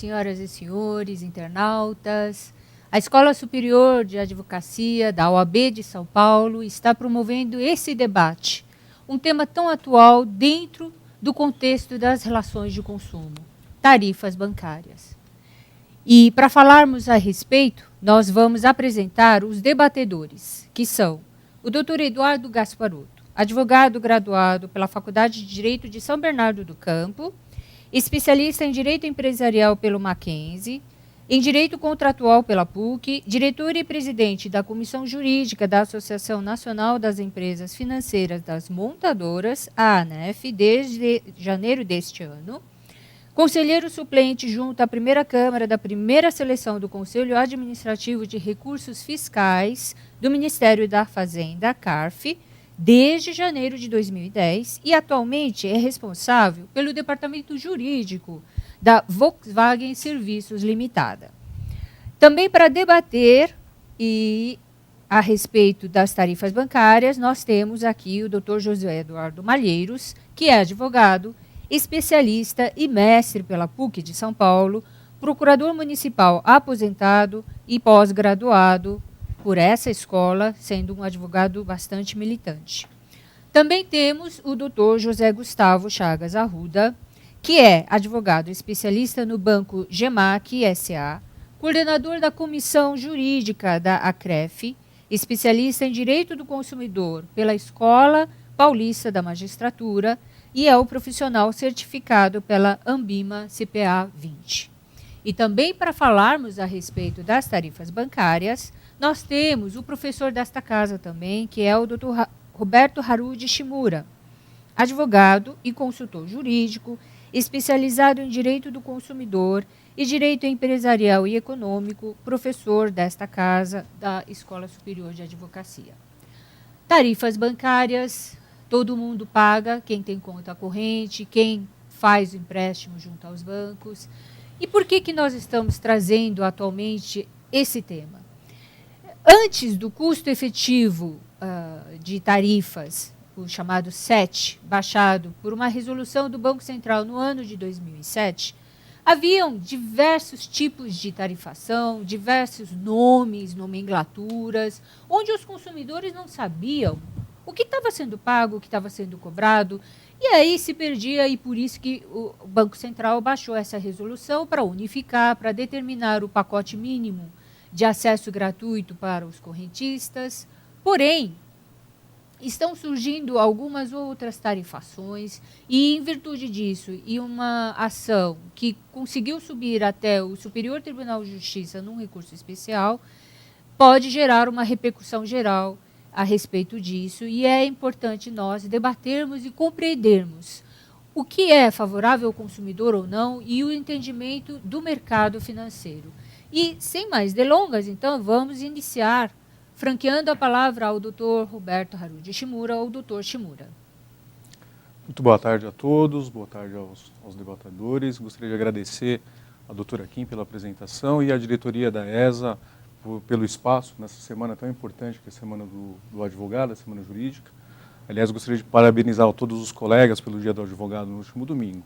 senhoras e senhores, internautas. A Escola Superior de Advocacia da OAB de São Paulo está promovendo esse debate, um tema tão atual dentro do contexto das relações de consumo, tarifas bancárias. E para falarmos a respeito, nós vamos apresentar os debatedores, que são o Dr. Eduardo Gasparotto, advogado graduado pela Faculdade de Direito de São Bernardo do Campo, especialista em Direito Empresarial pelo Mackenzie, em Direito Contratual pela PUC, diretor e presidente da Comissão Jurídica da Associação Nacional das Empresas Financeiras das Montadoras, a ANEF, desde janeiro deste ano, conselheiro suplente junto à primeira Câmara da primeira seleção do Conselho Administrativo de Recursos Fiscais do Ministério da Fazenda, CARF, desde janeiro de 2010 e atualmente é responsável pelo departamento jurídico da Volkswagen Serviços Limitada. Também para debater a respeito das tarifas bancárias, nós temos aqui o Dr. José Eduardo Malheiros, que é advogado, especialista e mestre pela PUC de São Paulo, procurador municipal aposentado e pós-graduado por essa escola, sendo um advogado bastante militante. Também temos o Dr. José Gustavo Chagas Arruda, que é advogado especialista no Banco GEMAC S.A., coordenador da Comissão Jurídica da ACREF, especialista em Direito do Consumidor pela Escola Paulista da Magistratura e é o profissional certificado pela Ambima CPA 20. E também para falarmos a respeito das tarifas bancárias, nós temos o professor desta casa também, que é o Dr. Roberto Harudi Shimura, advogado e consultor jurídico, especializado em Direito do Consumidor e Direito Empresarial e Econômico, professor desta casa da Escola Superior de Advocacia. Tarifas bancárias, todo mundo paga, quem tem conta corrente, quem faz o empréstimo junto aos bancos. E por que nós estamos trazendo atualmente esse tema? Antes do custo efetivo de tarifas, o chamado SET, baixado por uma resolução do Banco Central no ano de 2007, haviam diversos tipos de tarifação, diversos nomes, nomenclaturas, onde os consumidores não sabiam o que estava sendo pago, o que estava sendo cobrado, e aí se perdia, e por isso que o Banco Central baixou essa resolução para unificar, para determinar o pacote mínimo de acesso gratuito para os correntistas. Porém, estão surgindo algumas outras tarifações e, em virtude disso, e uma ação que conseguiu subir até o Superior Tribunal de Justiça num recurso especial, pode gerar uma repercussão geral a respeito disso, e é importante nós debatermos e compreendermos o que é favorável ao consumidor ou não e o entendimento do mercado financeiro. E, sem mais delongas, então, vamos iniciar franqueando a palavra ao Dr. Roberto Harudi Shimura, ou Dr. Shimura. Muito boa tarde a todos, boa tarde aos debatedores. Gostaria de agradecer a doutora Kim pela apresentação e à diretoria da ESA pelo espaço nessa semana tão importante, que é a Semana do Advogado, a Semana Jurídica. Aliás, gostaria de parabenizar a todos os colegas pelo Dia do Advogado no último domingo.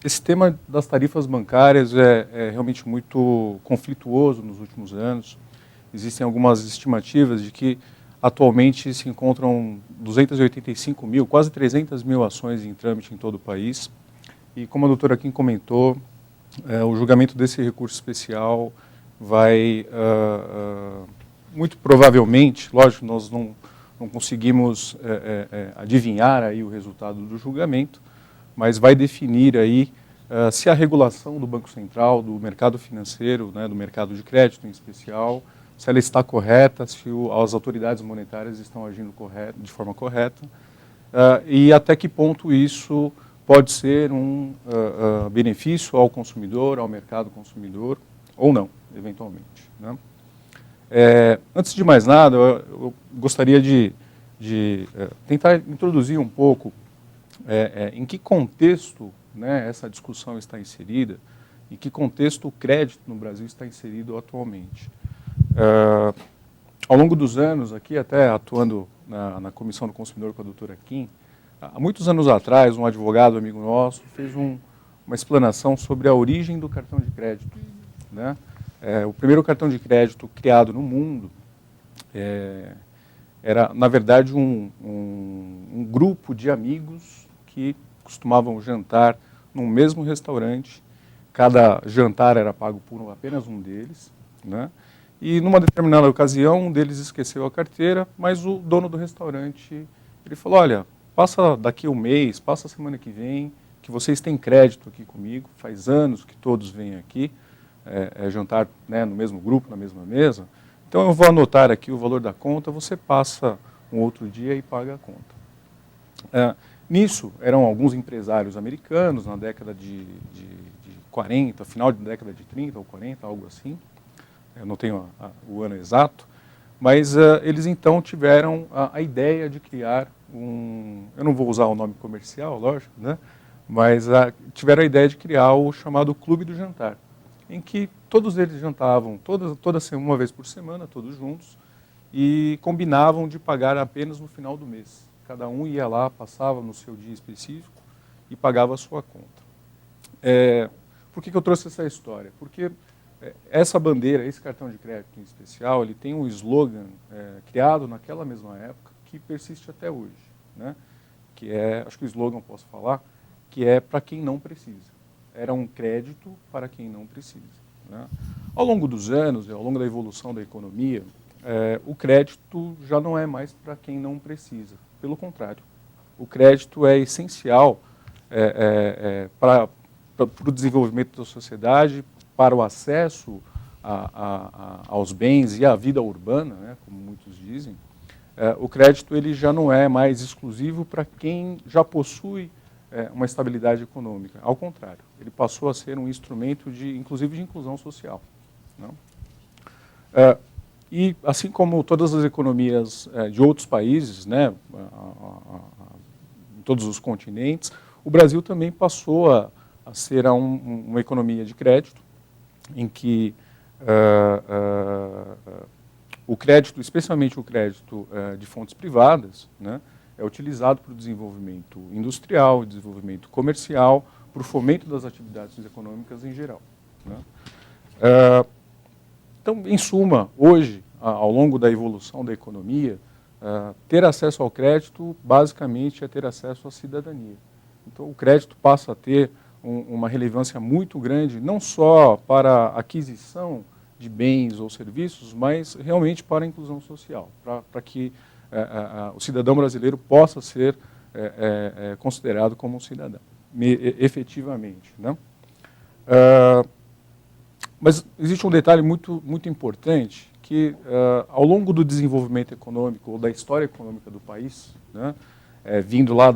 Esse tema das tarifas bancárias é realmente muito conflituoso nos últimos anos. Existem algumas estimativas de que atualmente se encontram 285 mil, quase 300 mil ações em trâmite em todo o país. E como a doutora Kim comentou, o julgamento desse recurso especial vai, muito provavelmente, lógico, nós não conseguimos adivinhar aí o resultado do julgamento, mas vai definir aí se a regulação do Banco Central, do mercado financeiro, né, do mercado de crédito em especial, se ela está correta, se as autoridades monetárias estão agindo de forma correta, e até que ponto isso pode ser um benefício ao consumidor, ao mercado consumidor, ou não, eventualmente, né? Antes de mais nada, eu gostaria de tentar introduzir um pouco em que contexto, né, essa discussão está inserida, em que contexto o crédito no Brasil está inserido atualmente. Ao longo dos anos, aqui até atuando na Comissão do Consumidor com a doutora Kim, há muitos anos atrás, um advogado amigo nosso fez uma explanação sobre a origem do cartão de crédito. Né? O primeiro cartão de crédito criado no mundo era, na verdade, um grupo de amigos que costumavam jantar num mesmo restaurante. Cada jantar era pago por apenas um deles, né? E numa determinada ocasião, um deles esqueceu a carteira, mas o dono do restaurante, ele falou, olha, passa daqui um mês, passa a semana que vem, que vocês têm crédito aqui comigo, faz anos que todos vêm aqui, jantar, né, no mesmo grupo, na mesma mesa, então eu vou anotar aqui o valor da conta, você passa um outro dia e paga a conta. Nisso, eram alguns empresários americanos, na década de 40, final da década de 30 ou 40, algo assim, eu não tenho o ano exato, mas eles então tiveram a ideia de criar eu não vou usar o nome comercial, lógico, né? Mas tiveram a ideia de criar o chamado Clube do Jantar, em que todos eles jantavam uma vez por semana, todos juntos, e combinavam de pagar apenas no final do mês. Cada um ia lá, passava no seu dia específico e pagava a sua conta. Por que eu trouxe essa história? Porque essa bandeira, esse cartão de crédito em especial, ele tem um slogan criado naquela mesma época que persiste até hoje, né? Que acho que o slogan posso falar, que é para quem não precisa. Era um crédito para quem não precisa. Né? Ao longo dos anos, ao longo da evolução da economia, o crédito já não é mais para quem não precisa. Pelo contrário, o crédito é essencial para o desenvolvimento da sociedade, para o acesso aos bens e à vida urbana, né, como muitos dizem. O crédito ele já não é mais exclusivo para quem já possui uma estabilidade econômica. Ao contrário, ele passou a ser um instrumento, inclusive, de inclusão social. Não? E, assim como todas as economias de outros países, né, em todos os continentes, o Brasil também passou a ser uma economia de crédito, em que o crédito, especialmente o crédito de fontes privadas, né, é utilizado para o desenvolvimento industrial, desenvolvimento comercial, para o fomento das atividades econômicas em geral. Né. Então, em suma, hoje, ao longo da evolução da economia, ter acesso ao crédito, basicamente, é ter acesso à cidadania. Então, o crédito passa a ter uma relevância muito grande, não só para a aquisição de bens ou serviços, mas realmente para a inclusão social, para que o cidadão brasileiro possa ser considerado como um cidadão, efetivamente. Né? Mas existe um detalhe muito, muito importante, que ao longo do desenvolvimento econômico, ou da história econômica do país, né, vindo lá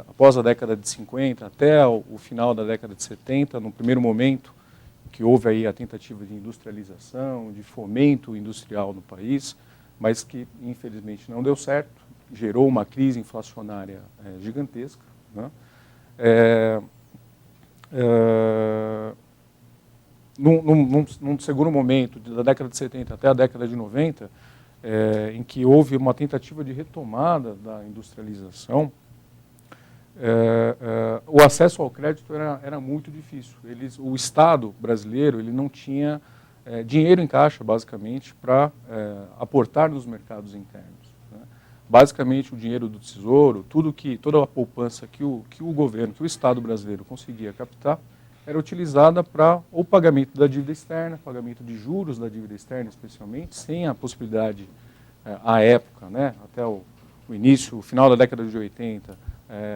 após a década de 50 até o final da década de 70, no primeiro momento que houve aí a tentativa de industrialização, de fomento industrial no país, mas que infelizmente não deu certo, gerou uma crise inflacionária gigantesca. Né? Num segundo momento, da década de 70 até a década de 90, em que houve uma tentativa de retomada da industrialização, o acesso ao crédito era muito difícil. O Estado brasileiro ele não tinha dinheiro em caixa, basicamente, para aportar nos mercados internos. Né? Basicamente, o dinheiro do Tesouro, toda a poupança que o governo, que o Estado brasileiro conseguia captar, era utilizada para o pagamento da dívida externa, pagamento de juros da dívida externa, especialmente, sem a possibilidade, à época, né, até o final da década de 80,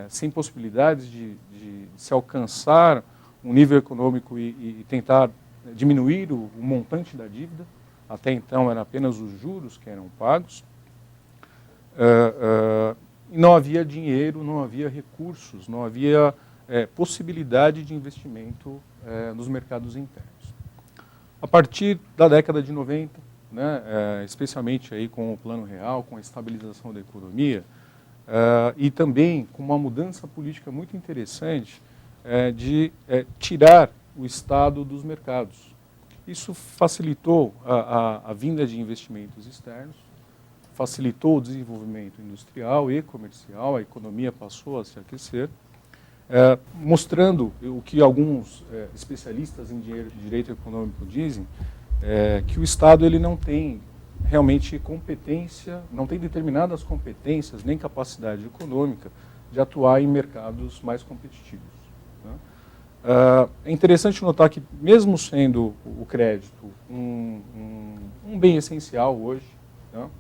sem possibilidades de se alcançar um nível econômico e tentar diminuir o montante da dívida. Até então, eram apenas os juros que eram pagos. Não havia dinheiro, não havia recursos, não havia possibilidade de investimento nos mercados internos. A partir da década de 90, né, especialmente aí com o Plano Real, com a estabilização da economia, e também com uma mudança política muito interessante de tirar o Estado dos mercados. Isso facilitou a vinda de investimentos externos, facilitou o desenvolvimento industrial e comercial, a economia passou a se aquecer, mostrando o que alguns especialistas em direito econômico dizem, que o Estado ele não tem realmente competência, não tem determinadas competências nem capacidade econômica de atuar em mercados mais competitivos. Né? É interessante notar que, mesmo sendo o crédito um bem essencial hoje, né?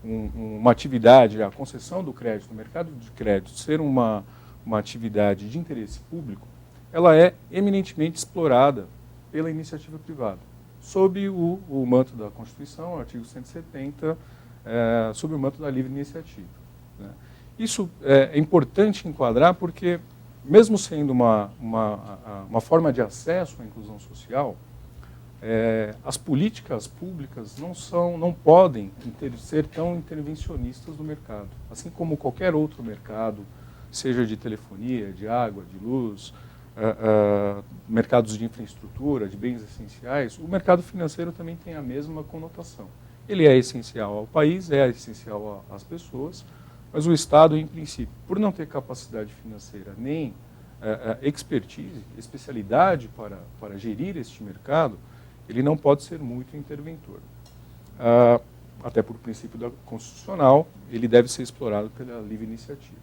Uma atividade, a concessão do crédito, o mercado de crédito, ser uma atividade de interesse público, ela é eminentemente explorada pela iniciativa privada, sob o manto da Constituição, artigo 170, sob o manto da livre iniciativa. Né? Isso é importante enquadrar porque, mesmo sendo uma forma de acesso à inclusão social, as políticas públicas não podem ser tão intervencionistas no mercado. Assim como qualquer outro mercado, seja de telefonia, de água, de luz, mercados de infraestrutura, de bens essenciais, o mercado financeiro também tem a mesma conotação. Ele é essencial ao país, é essencial às pessoas, mas o Estado, em princípio, por não ter capacidade financeira nem expertise, especialidade para gerir este mercado, ele não pode ser muito interventor. Até por princípio constitucional, ele deve ser explorado pela livre iniciativa.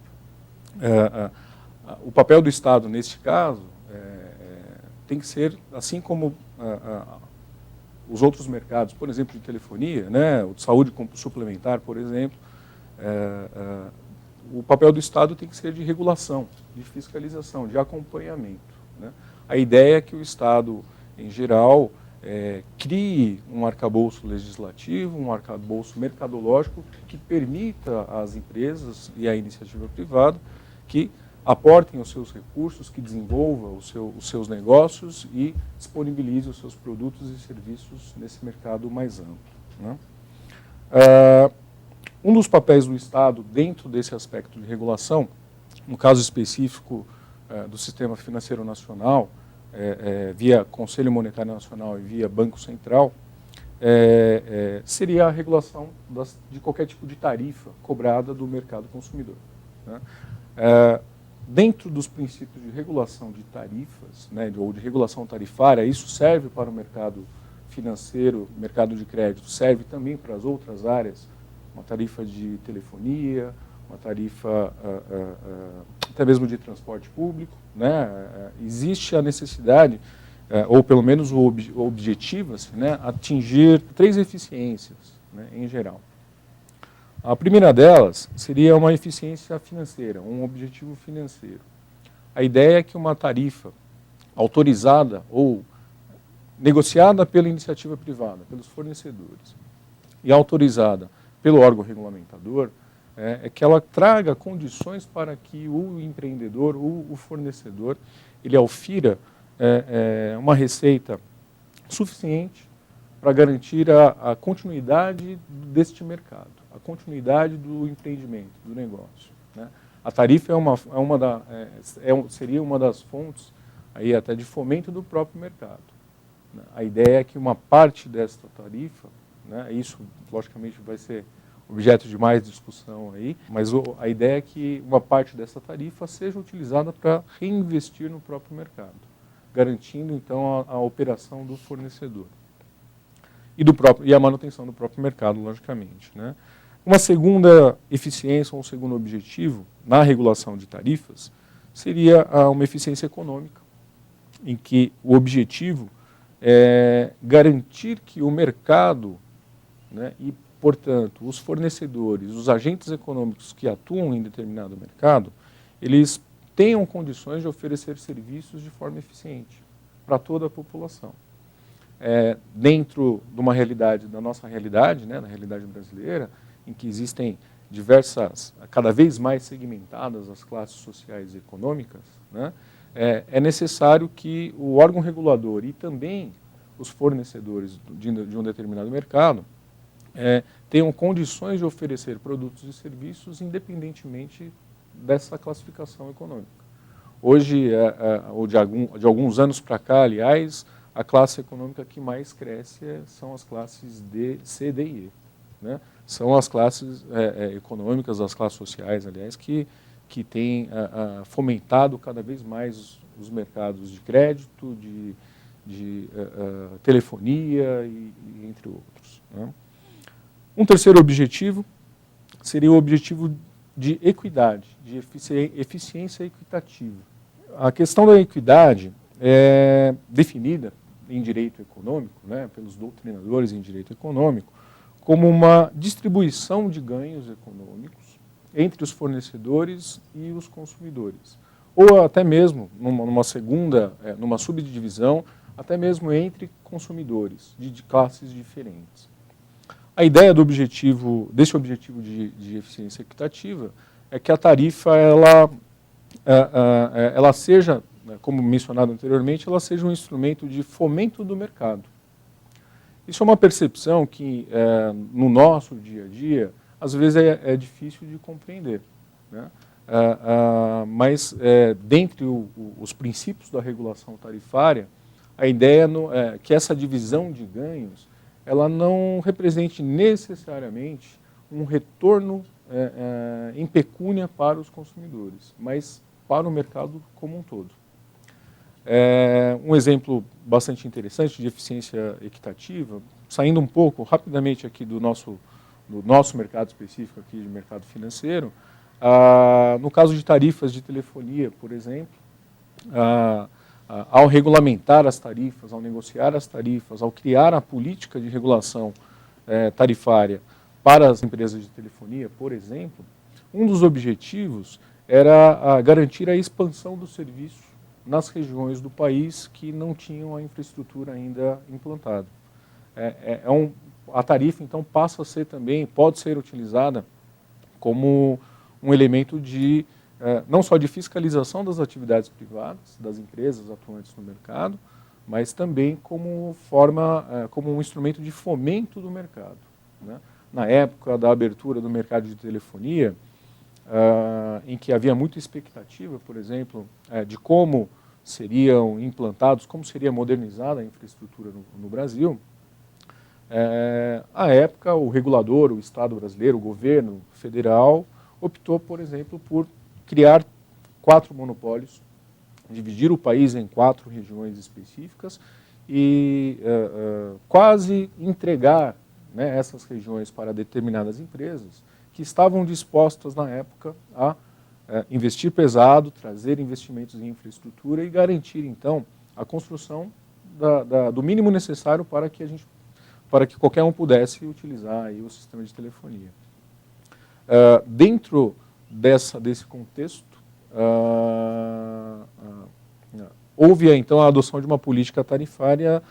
O papel do Estado, neste caso, tem que ser, assim como os outros mercados, por exemplo, de telefonia, né, o de saúde suplementar, por exemplo, o papel do Estado tem que ser de regulação, de fiscalização, de acompanhamento. Né? A ideia é que o Estado, em geral, crie um arcabouço legislativo, um arcabouço mercadológico que permita às empresas e à iniciativa privada que aportem os seus recursos, que desenvolva os seus negócios e disponibilize os seus produtos e serviços nesse mercado mais amplo. Né? Um dos papéis do Estado dentro desse aspecto de regulação, no caso específico do Sistema Financeiro Nacional, via Conselho Monetário Nacional e via Banco Central, seria a regulação de qualquer tipo de tarifa cobrada do mercado consumidor. Né? Dentro dos princípios de regulação de tarifas, né, ou de regulação tarifária, isso serve para o mercado financeiro, mercado de crédito, serve também para as outras áreas, uma tarifa de telefonia, uma tarifa até mesmo de transporte público. Né? Existe a necessidade, ou pelo menos o objetivo, assim, né, atingir 3 eficiências, né, em geral. A primeira delas seria uma eficiência financeira, um objetivo financeiro. A ideia é que uma tarifa autorizada ou negociada pela iniciativa privada, pelos fornecedores, e autorizada pelo órgão regulamentador, é que ela traga condições para que o empreendedor, o fornecedor, ele aufira uma receita suficiente para garantir a continuidade deste mercado, a continuidade do empreendimento, do negócio. Né? A tarifa seria uma das fontes aí até de fomento do próprio mercado. Né? A ideia é que uma parte desta tarifa, né, isso logicamente vai ser objeto de mais discussão aí, mas a ideia é que uma parte dessa tarifa seja utilizada para reinvestir no próprio mercado, garantindo então a operação do fornecedor e a manutenção do próprio mercado, logicamente. Né? Uma segunda eficiência ou um segundo objetivo na regulação de tarifas seria uma eficiência econômica, em que o objetivo é garantir que o mercado, né, e portanto, os fornecedores, os agentes econômicos que atuam em determinado mercado, eles tenham condições de oferecer serviços de forma eficiente para toda a população. Dentro de uma realidade, da nossa realidade, né, na realidade brasileira, em que existem diversas, cada vez mais segmentadas as classes sociais e econômicas, né, é necessário que o órgão regulador e também os fornecedores de um determinado mercado tenham condições de oferecer produtos e serviços independentemente dessa classificação econômica. Hoje, ou de alguns anos para cá, aliás, a classe econômica que mais cresce são as classes D, C, D e E. Né? São as classes econômicas, as classes sociais, aliás, que que tem fomentado cada vez mais os mercados de crédito, de telefonia e entre outros, né? Um terceiro objetivo seria o objetivo de equidade, de eficiência equitativa. A questão da equidade é definida em direito econômico, né, pelos doutrinadores em direito econômico, como uma distribuição de ganhos econômicos entre os fornecedores e os consumidores. Ou até mesmo, numa subdivisão, até mesmo entre consumidores de classes diferentes. A ideia desse objetivo de eficiência equitativa é que a tarifa ela seja, como mencionado anteriormente, ela seja um instrumento de fomento do mercado. Isso é uma percepção que, no nosso dia a dia, às vezes é difícil de compreender, né? Mas, dentre os princípios da regulação tarifária, a ideia é que essa divisão de ganhos ela não represente necessariamente um retorno em pecúnia para os consumidores, mas para o mercado como um todo. Um exemplo bastante interessante de eficiência equitativa, saindo um pouco rapidamente aqui do nosso mercado específico, aqui de mercado financeiro, no caso de tarifas de telefonia, por exemplo, ao regulamentar as tarifas, ao negociar as tarifas, ao criar a política de regulação tarifária para as empresas de telefonia, por exemplo, um dos objetivos era garantir a expansão do serviço nas regiões do país que não tinham a infraestrutura ainda implantada. A tarifa, então, passa a ser também, pode ser utilizada como um elemento de não só de fiscalização das atividades privadas, das empresas atuantes no mercado, mas também como um instrumento de fomento do mercado, né? Na época da abertura do mercado de telefonia, em que havia muita expectativa, por exemplo, de como seriam implantados, como seria modernizada a infraestrutura no Brasil, à época o regulador, o Estado brasileiro, o governo federal, optou, por exemplo, por criar 4 monopólios, dividir o país em 4 regiões específicas e quase entregar, né, essas regiões para determinadas empresas que estavam dispostas, na época, a investir pesado, trazer investimentos em infraestrutura e garantir, então, a construção do mínimo necessário para que qualquer um pudesse utilizar aí o sistema de telefonia. Dentro desse contexto, houve então a adoção de uma política tarifária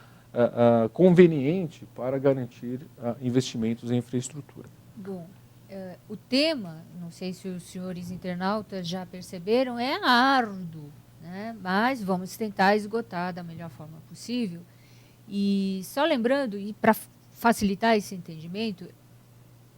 conveniente para garantir investimentos em infraestrutura. Bom, o tema, não sei se os senhores internautas já perceberam, é árduo, né? Mas vamos tentar esgotar da melhor forma possível. E só lembrando, e para facilitar esse entendimento,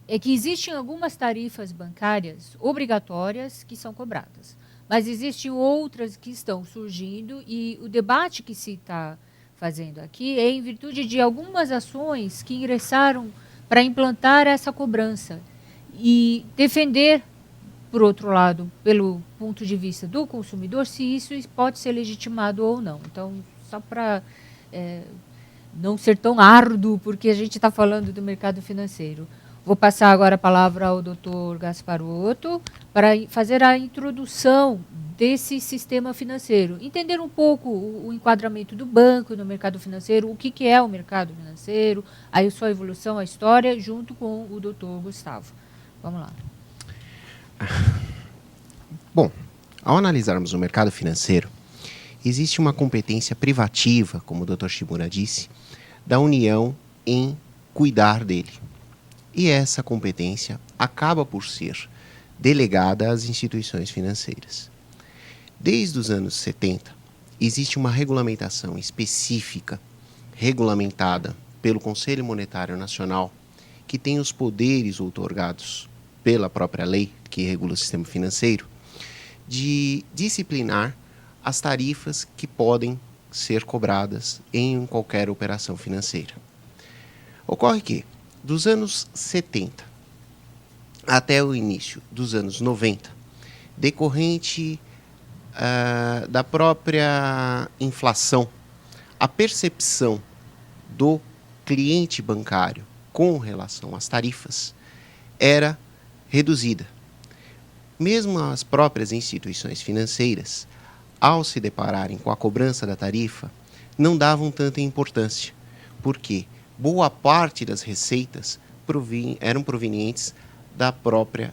é que existem algumas tarifas bancárias obrigatórias que são cobradas, mas existem outras que estão surgindo e o debate que se está fazendo aqui é em virtude de algumas ações que ingressaram para implantar essa cobrança e defender, por outro lado, pelo ponto de vista do consumidor, se isso pode ser legitimado ou não. Então, só para não ser tão árduo, porque a gente está falando do mercado financeiro. Vou passar agora a palavra ao Dr. Gasparotto para fazer a introdução desse sistema financeiro, entender um pouco o enquadramento do banco no mercado financeiro, o que é o mercado financeiro, a sua evolução, a história, junto com o Dr. Gustavo. Vamos lá. Bom, ao analisarmos o mercado financeiro, existe uma competência privativa, como o Dr. Shimura disse, da União em cuidar dele. E essa competência acaba por ser delegada às instituições financeiras. Desde os anos 70, existe uma regulamentação específica, regulamentada pelo Conselho Monetário Nacional, que tem os poderes outorgados pela própria lei, que regula o sistema financeiro, de disciplinar as tarifas que podem ser cobradas em qualquer operação financeira. Ocorre que, dos anos 70 até o início dos anos 90, decorrente da própria inflação. A percepção do cliente bancário com relação às tarifas era reduzida. Mesmo as próprias instituições financeiras, ao se depararem com a cobrança da tarifa, não davam tanta importância, porque boa parte das receitas eram provenientes da própria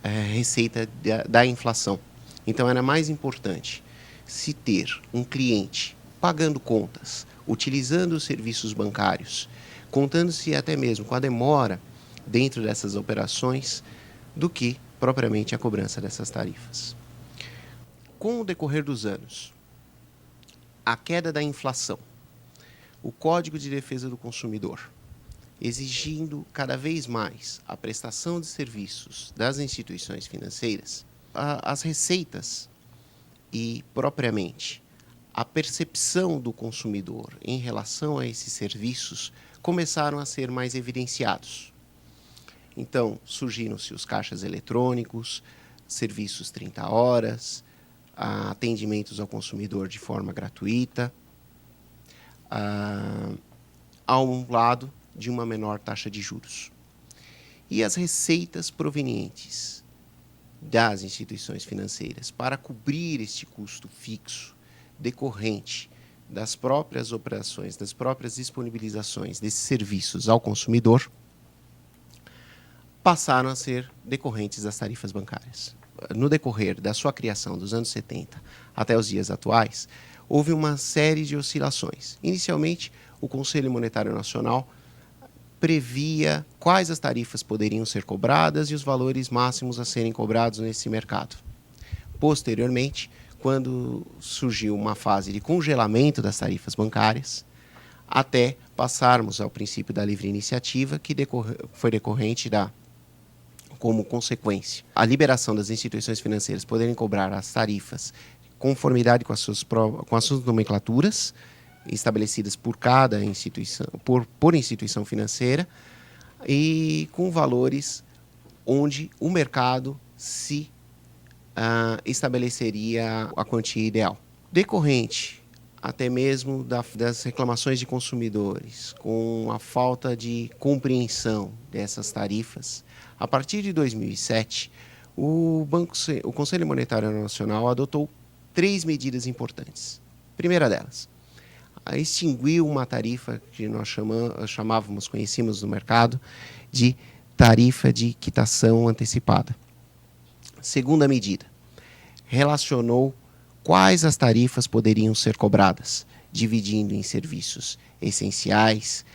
receita da inflação. Então era mais importante se ter um cliente pagando contas, utilizando os serviços bancários, contando-se até mesmo com a demora dentro dessas operações, do que propriamente a cobrança dessas tarifas. Com o decorrer dos anos, a queda da inflação, o Código de Defesa do Consumidor, exigindo cada vez mais a prestação de serviços das instituições financeiras, as receitas e, propriamente, a percepção do consumidor em relação a esses serviços começaram a ser mais evidenciados. Então, surgiram-se os caixas eletrônicos, serviços 30 horas, atendimentos ao consumidor de forma gratuita, ao lado de uma menor taxa de juros. E as receitas provenientes das instituições financeiras para cobrir este custo fixo decorrente das próprias operações, das próprias disponibilizações desses serviços ao consumidor, passaram a ser decorrentes das tarifas bancárias. No decorrer da sua criação dos anos 70 até os dias atuais, houve uma série de oscilações. Inicialmente, o Conselho Monetário Nacional previa quais as tarifas poderiam ser cobradas e os valores máximos a serem cobrados nesse mercado. Posteriormente, quando surgiu uma fase de congelamento das tarifas bancárias, até passarmos ao princípio da livre iniciativa, que foi decorrente como consequência, a liberação das instituições financeiras poderem cobrar as tarifas em conformidade com as suas nomenclaturas, estabelecidas por cada instituição, por instituição financeira, e com valores onde o mercado se estabeleceria a quantia ideal. Decorrente até mesmo das reclamações de consumidores, com a falta de compreensão dessas tarifas, a partir de 2007, o Conselho Monetário Nacional adotou 3 medidas importantes. Primeira delas, extinguiu uma tarifa que nós conhecíamos no mercado de tarifa de quitação antecipada. Segunda medida, relacionou quais as tarifas poderiam ser cobradas, dividindo em serviços essenciais,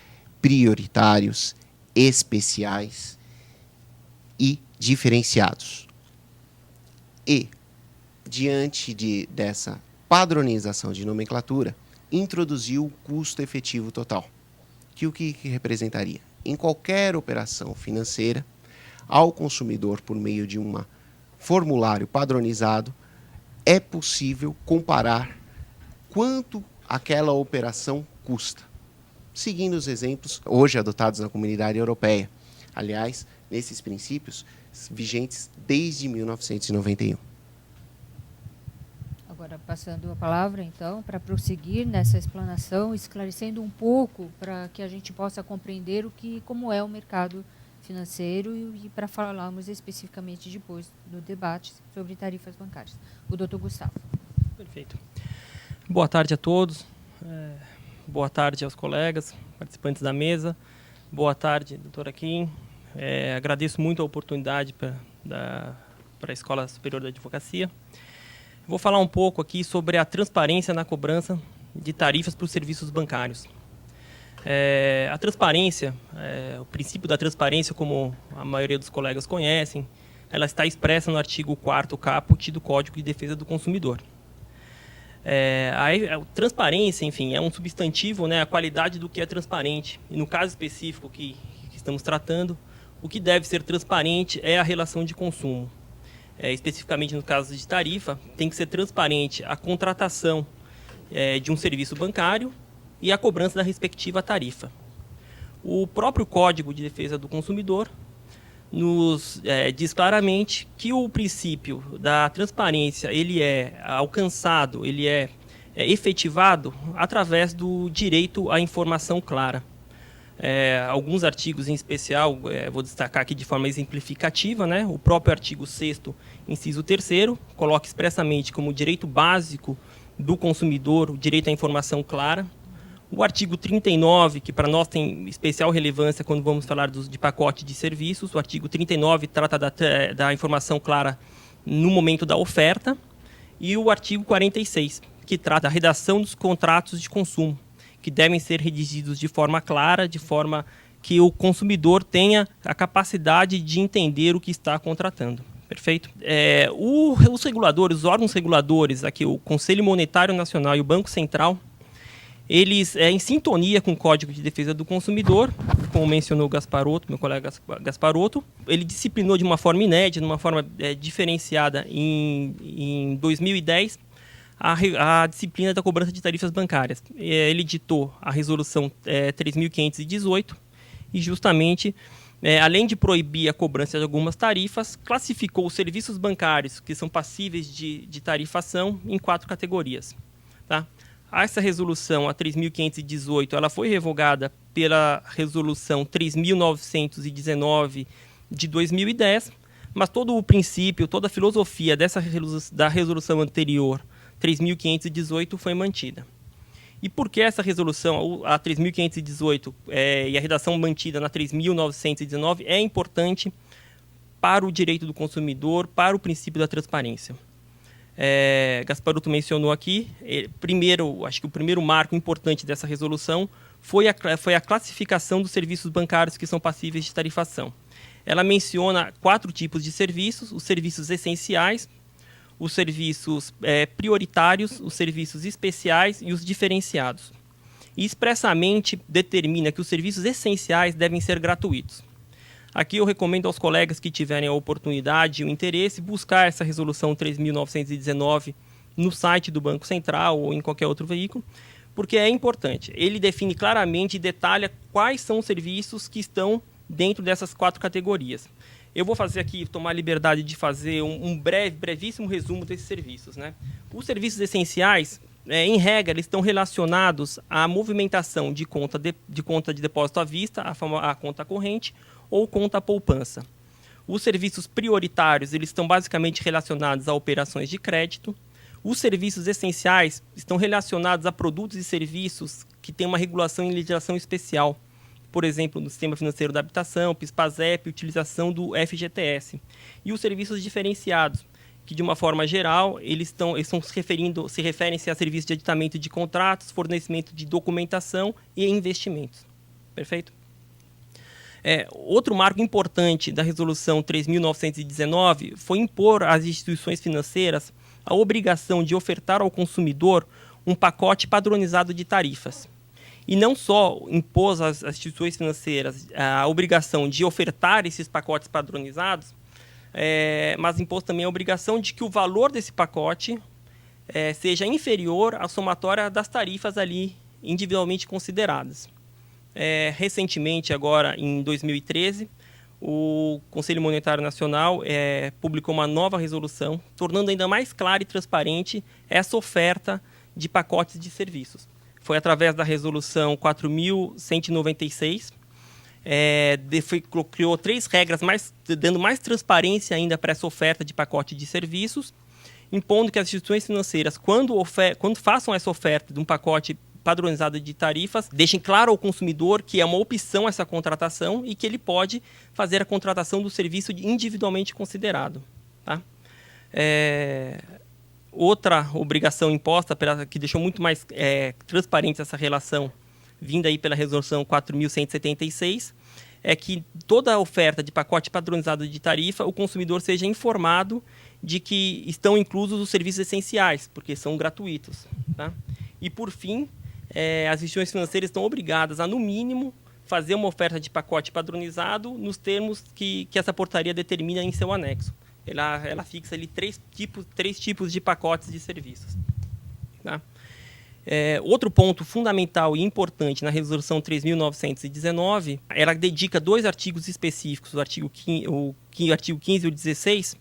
prioritários, especiais e diferenciados. E, diante dessa padronização de nomenclatura, introduziu o custo efetivo total, que o que representaria? Em qualquer operação financeira, ao consumidor, por meio de um formulário padronizado, é possível comparar quanto aquela operação custa, seguindo os exemplos hoje adotados na Comunidade Europeia. Aliás, nesses princípios vigentes desde 1991. Agora, passando a palavra, então, para prosseguir nessa explanação, esclarecendo um pouco para que a gente possa compreender como é o mercado financeiro e para falarmos especificamente depois do debate sobre tarifas bancárias. O doutor Gustavo. Perfeito. Boa tarde a todos. Boa tarde aos colegas, participantes da mesa. Boa tarde, doutora Kim. Agradeço muito a oportunidade para a Escola Superior da Advocacia. Vou falar um pouco aqui sobre a transparência na cobrança de tarifas para os serviços bancários. A transparência, o princípio da transparência, como a maioria dos colegas conhecem, ela está expressa no artigo 4º caput do Código de Defesa do Consumidor. A transparência, enfim, é um substantivo, né, a qualidade do que é transparente. E no caso específico que estamos tratando, o que deve ser transparente é a relação de consumo. Especificamente no caso de tarifa, tem que ser transparente a contratação de um serviço bancário e a cobrança da respectiva tarifa. O próprio Código de Defesa do Consumidor nos diz claramente que o princípio da transparência ele é alcançado, ele é efetivado através do direito à informação clara. Alguns artigos em especial, vou destacar aqui de forma exemplificativa, né? O próprio artigo 6º, inciso 3º, coloca expressamente como direito básico do consumidor o direito à informação clara. O artigo 39, que para nós tem especial relevância quando vamos falar de pacote de serviços, o artigo 39 trata da informação clara no momento da oferta, e o artigo 46, que trata da redação dos contratos de consumo, que devem ser redigidos de forma clara, de forma que o consumidor tenha a capacidade de entender o que está contratando. Perfeito? Os reguladores, os órgãos reguladores, aqui o Conselho Monetário Nacional e o Banco Central, eles, em sintonia com o Código de Defesa do Consumidor, como mencionou o Gasparotto, meu colega Gasparotto, ele disciplinou de uma forma inédita, de uma forma diferenciada em 2010, a disciplina da cobrança de tarifas bancárias. Ele editou a resolução 3.518 e justamente, além de proibir a cobrança de algumas tarifas, classificou os serviços bancários que são passíveis de tarifação em 4 categorias. Tá? Essa resolução, a 3.518, ela foi revogada pela resolução 3.919 de 2010, mas todo o princípio, toda a filosofia da resolução anterior, 3.518, foi mantida. E por que essa resolução, a 3.518, e a redação mantida na 3.919, é importante para o direito do consumidor, para o princípio da transparência? Gasparotto mencionou aqui, acho que o primeiro marco importante dessa resolução foi a classificação dos serviços bancários que são passíveis de tarifação. Ela menciona 4 tipos de serviços: os serviços essenciais, os serviços prioritários, os serviços especiais e os diferenciados. E expressamente determina que os serviços essenciais devem ser gratuitos. Aqui eu recomendo aos colegas que tiverem a oportunidade e o interesse buscar essa resolução 3.919 no site do Banco Central ou em qualquer outro veículo, porque é importante. Ele define claramente e detalha quais são os serviços que estão dentro dessas 4 categorias. Eu vou fazer aqui, tomar a liberdade de fazer um brevíssimo resumo desses serviços, né? Os serviços essenciais, em regra, eles estão relacionados à movimentação de conta de depósito à vista, a conta corrente, ou conta poupança. Os serviços prioritários, eles estão basicamente relacionados a operações de crédito. Os serviços essenciais estão relacionados a produtos e serviços que têm uma regulação em legislação especial. Por exemplo, no Sistema Financeiro da Habitação, PIS/PASEP, utilização do FGTS. E os serviços diferenciados, que de uma forma geral, eles se referem-se a serviços de aditamento de contratos, fornecimento de documentação e investimentos. Perfeito? Outro marco importante da resolução 3.919 foi impor às instituições financeiras a obrigação de ofertar ao consumidor um pacote padronizado de tarifas. E não só impôs às instituições financeiras a obrigação de ofertar esses pacotes padronizados, mas impôs também a obrigação de que o valor desse pacote seja inferior à somatória das tarifas ali individualmente consideradas. Recentemente, agora em 2013, o Conselho Monetário Nacional publicou uma nova resolução, tornando ainda mais clara e transparente essa oferta de pacotes de serviços. Foi através da resolução 4.196, criou 3 regras, dando mais transparência ainda para essa oferta de pacote de serviços, impondo que as instituições financeiras, quando façam essa oferta de um pacote padronizado de tarifas, deixem claro ao consumidor que é uma opção essa contratação e que ele pode fazer a contratação do serviço individualmente considerado. Tá? Outra obrigação imposta, que deixou muito mais transparente essa relação, vinda aí pela resolução 4.176, é que toda a oferta de pacote padronizado de tarifa, o consumidor seja informado de que estão inclusos os serviços essenciais, porque são gratuitos. Tá? E, por fim, as instituições financeiras estão obrigadas a, no mínimo, fazer uma oferta de pacote padronizado nos termos que essa portaria determina em seu anexo. Ela fixa ali 3 tipos de pacotes de serviços. Tá? Outro ponto fundamental e importante na Resolução 3.919, ela dedica 2 artigos específicos, o artigo 15 e o 16,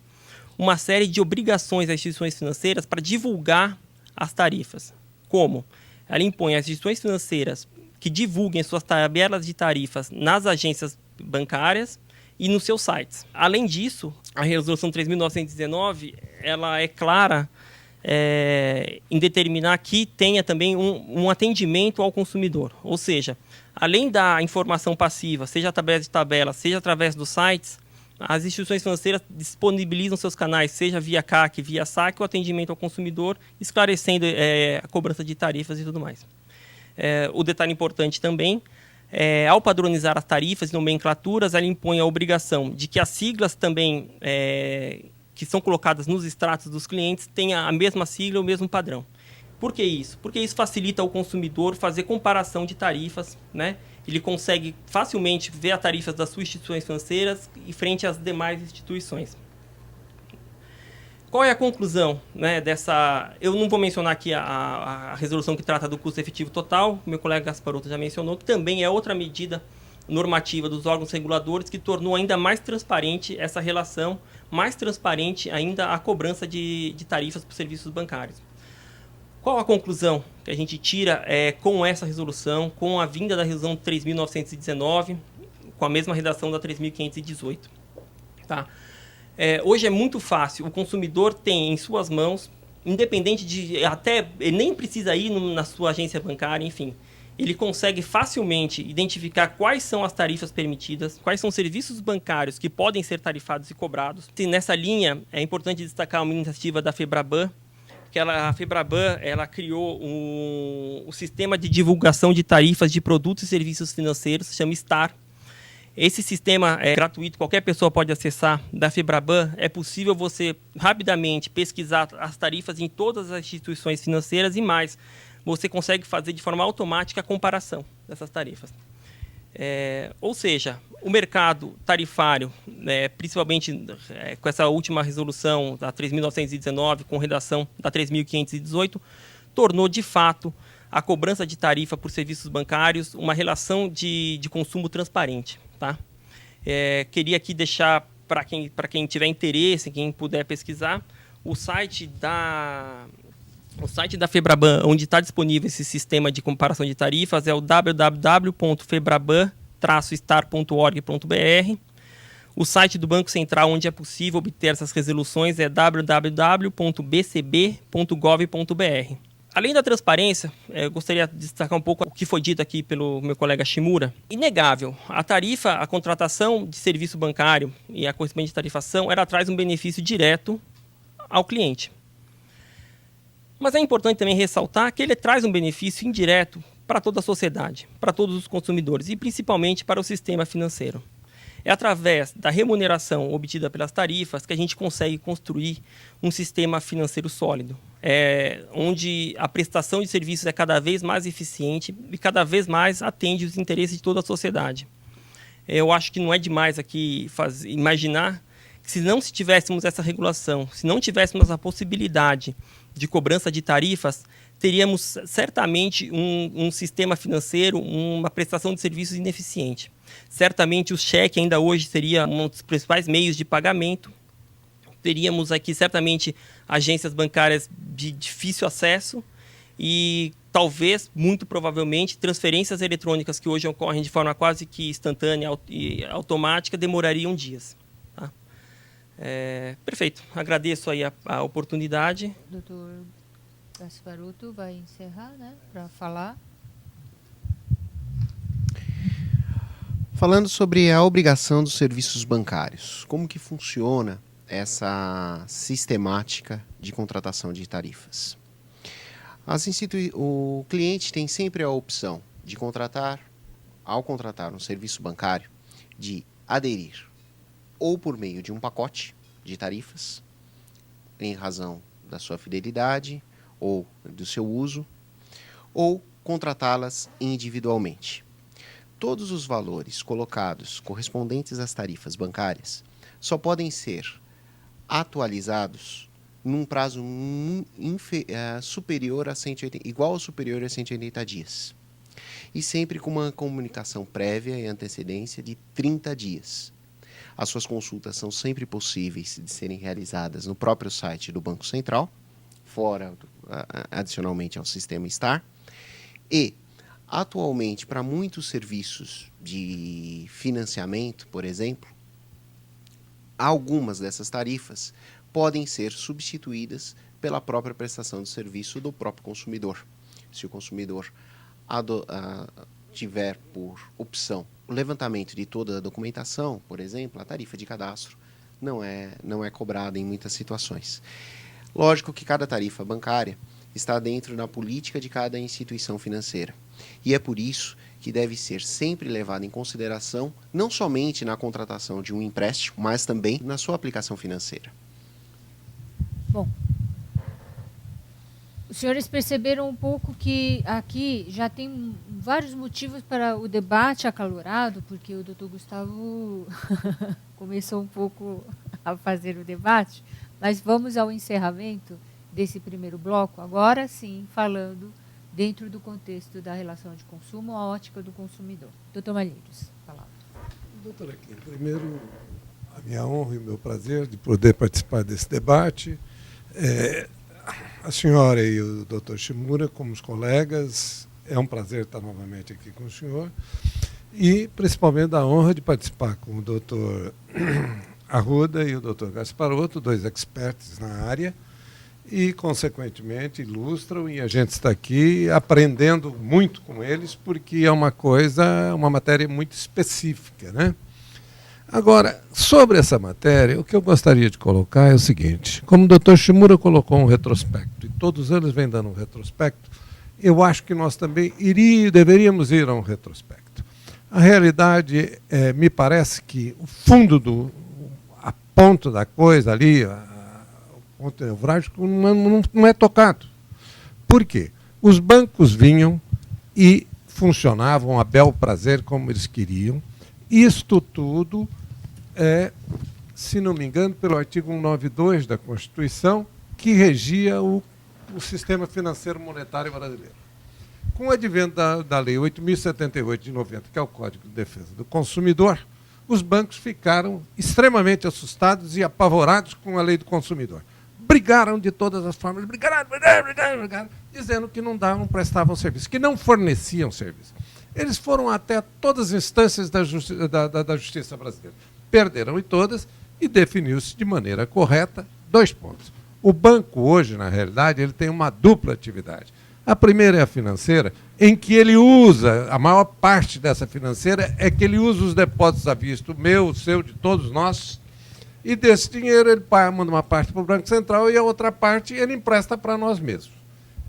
uma série de obrigações às instituições financeiras para divulgar as tarifas. Como? Ela impõe às instituições financeiras que divulguem suas tabelas de tarifas nas agências bancárias e nos seus sites. Além disso, a Resolução 3.919 ela é clara em determinar que tenha também um atendimento ao consumidor. Ou seja, além da informação passiva, seja através de tabelas, seja através dos sites, as instituições financeiras disponibilizam seus canais, seja via CAC, via SAC, o atendimento ao consumidor, esclarecendo a cobrança de tarifas e tudo mais. O detalhe importante também, ao padronizar as tarifas e nomenclaturas, ela impõe a obrigação de que as siglas também que são colocadas nos extratos dos clientes tenham a mesma sigla, o mesmo padrão. Por que isso? Porque isso facilita ao consumidor fazer comparação de tarifas, né? Ele consegue facilmente ver as tarifas das suas instituições financeiras em frente às demais instituições. Qual é a conclusão, né, dessa... Eu não vou mencionar aqui a resolução que trata do custo efetivo total, meu colega Gasparotto já mencionou, que também é outra medida normativa dos órgãos reguladores que tornou ainda mais transparente essa relação, mais transparente ainda a cobrança de tarifas por serviços bancários. Qual a conclusão que a gente tira com essa resolução, com a vinda da resolução 3.919, com a mesma redação da 3.518? Tá? Hoje é muito fácil, o consumidor tem em suas mãos, independente de... até ele nem precisa ir na sua agência bancária, enfim. Ele consegue facilmente identificar quais são as tarifas permitidas, quais são os serviços bancários que podem ser tarifados e cobrados. E nessa linha, é importante destacar uma iniciativa da FEBRABAN, que a FEBRABAN ela criou o sistema de divulgação de tarifas de produtos e serviços financeiros, se chama STAR. Esse sistema é gratuito, qualquer pessoa pode acessar da FEBRABAN. É possível você rapidamente pesquisar as tarifas em todas as instituições financeiras e mais. Você consegue fazer de forma automática a comparação dessas tarifas. Ou seja, o mercado tarifário, principalmente com essa última resolução da 3.919, com redação da 3.518, tornou de fato a cobrança de tarifa por serviços bancários uma relação de consumo transparente. Tá? Queria aqui deixar para quem tiver interesse, quem puder pesquisar, o site da FEBRABAN, onde está disponível esse sistema de comparação de tarifas, é o www.febraban-star.org.br. O site do Banco Central, onde é possível obter essas resoluções, é www.bcb.gov.br. Além da transparência, eu gostaria de destacar um pouco o que foi dito aqui pelo meu colega Shimura. Inegável, a tarifa, a contratação de serviço bancário e a correspondente tarifação, ela traz um benefício direto ao cliente. Mas é importante também ressaltar que ele traz um benefício indireto para toda a sociedade, para todos os consumidores e principalmente para o sistema financeiro. É através da remuneração obtida pelas tarifas que a gente consegue construir um sistema financeiro sólido, onde a prestação de serviços é cada vez mais eficiente e cada vez mais atende os interesses de toda a sociedade. Eu acho que não é demais aqui imaginar que se tivéssemos essa regulação, se não tivéssemos a possibilidade de cobrança de tarifas, teríamos certamente um sistema financeiro, uma prestação de serviços ineficiente. Certamente o cheque ainda hoje seria um dos principais meios de pagamento. Teríamos aqui certamente agências bancárias de difícil acesso e talvez, muito provavelmente, transferências eletrônicas que hoje ocorrem de forma quase que instantânea e automática demorariam dias. Tá? Perfeito. Agradeço aí a oportunidade. Doutor Gasparotto vai encerrar, né, para falar. Falando sobre a obrigação dos serviços bancários, como que funciona essa sistemática de contratação de tarifas? O cliente tem sempre a opção de ao contratar um serviço bancário, de aderir ou por meio de um pacote de tarifas, em razão da sua fidelidade ou do seu uso, ou contratá-las individualmente. Todos os valores colocados correspondentes às tarifas bancárias só podem ser atualizados num prazo superior a 180, igual ou superior a 180 dias. E sempre com uma comunicação prévia e antecedência de 30 dias. As suas consultas são sempre possíveis de serem realizadas no próprio site do Banco Central, fora, adicionalmente, ao sistema STAR. E, atualmente, para muitos serviços de financiamento, por exemplo, algumas dessas tarifas podem ser substituídas pela própria prestação de serviço do próprio consumidor. Se o consumidor tiver por opção o levantamento de toda a documentação, por exemplo, a tarifa de cadastro não é cobrada em muitas situações. Lógico que cada tarifa bancária está dentro da política de cada instituição financeira. E é por isso que deve ser sempre levado em consideração, não somente na contratação de um empréstimo, mas também na sua aplicação financeira. Bom, os senhores perceberam um pouco que aqui já tem vários motivos para o debate acalorado, porque o doutor Gustavo começou um pouco a fazer o debate, mas vamos ao encerramento desse primeiro bloco, agora sim, falando dentro do contexto da relação de consumo, a ótica do consumidor. Doutor Malheiros, palavra. Doutor Aquino, primeiro, a minha honra e o meu prazer de poder participar desse debate. A senhora e o doutor Shimura, como os colegas, é um prazer estar novamente aqui com o senhor. E, principalmente, a honra de participar com o doutor Arruda e o doutor Gasparotto, dois experts na área, e, consequentemente, ilustram, e a gente está aqui aprendendo muito com eles, porque é uma matéria muito específica, né? Agora, sobre essa matéria, o que eu gostaria de colocar é o seguinte: como o doutor Shimura colocou um retrospecto, e todos eles vêm dando um retrospecto, eu acho que nós também deveríamos ir a um retrospecto. A realidade, me parece que o fundo a ponta da coisa ali, o ponto nevrálgico, não é tocado. Por quê? Os bancos vinham e funcionavam a bel prazer como eles queriam. Isto tudo se não me engano, pelo artigo 192 da Constituição, que regia o sistema financeiro monetário brasileiro. Com o advento da Lei 8.078 de 90, que é o Código de Defesa do Consumidor, os bancos ficaram extremamente assustados e apavorados com a Lei do Consumidor. Brigaram de todas as formas, brigaram, dizendo que não prestavam serviço, que não forneciam serviço. Eles foram até todas as instâncias da justiça brasileira. Perderam em todas e definiu-se de maneira correta 2 pontos. O banco hoje, na realidade, ele tem uma dupla atividade. A primeira é a financeira, em que ele usa, a maior parte dessa financeira é que ele usa os depósitos à vista, o meu, o seu, de todos nós, e desse dinheiro ele manda uma parte para o Banco Central e a outra parte ele empresta para nós mesmos.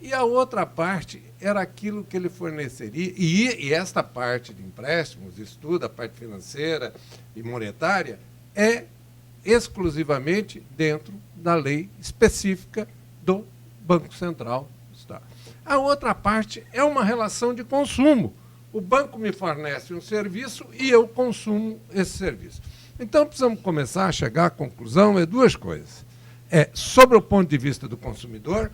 E a outra parte era aquilo que ele forneceria, e esta parte de empréstimos, estuda a parte financeira e monetária, é exclusivamente dentro da lei específica do Banco Central do Estado. A outra parte é uma relação de consumo. O banco me fornece um serviço e eu consumo esse serviço. Então, precisamos começar a chegar à conclusão de 2 coisas. Sobre o ponto de vista do consumidor,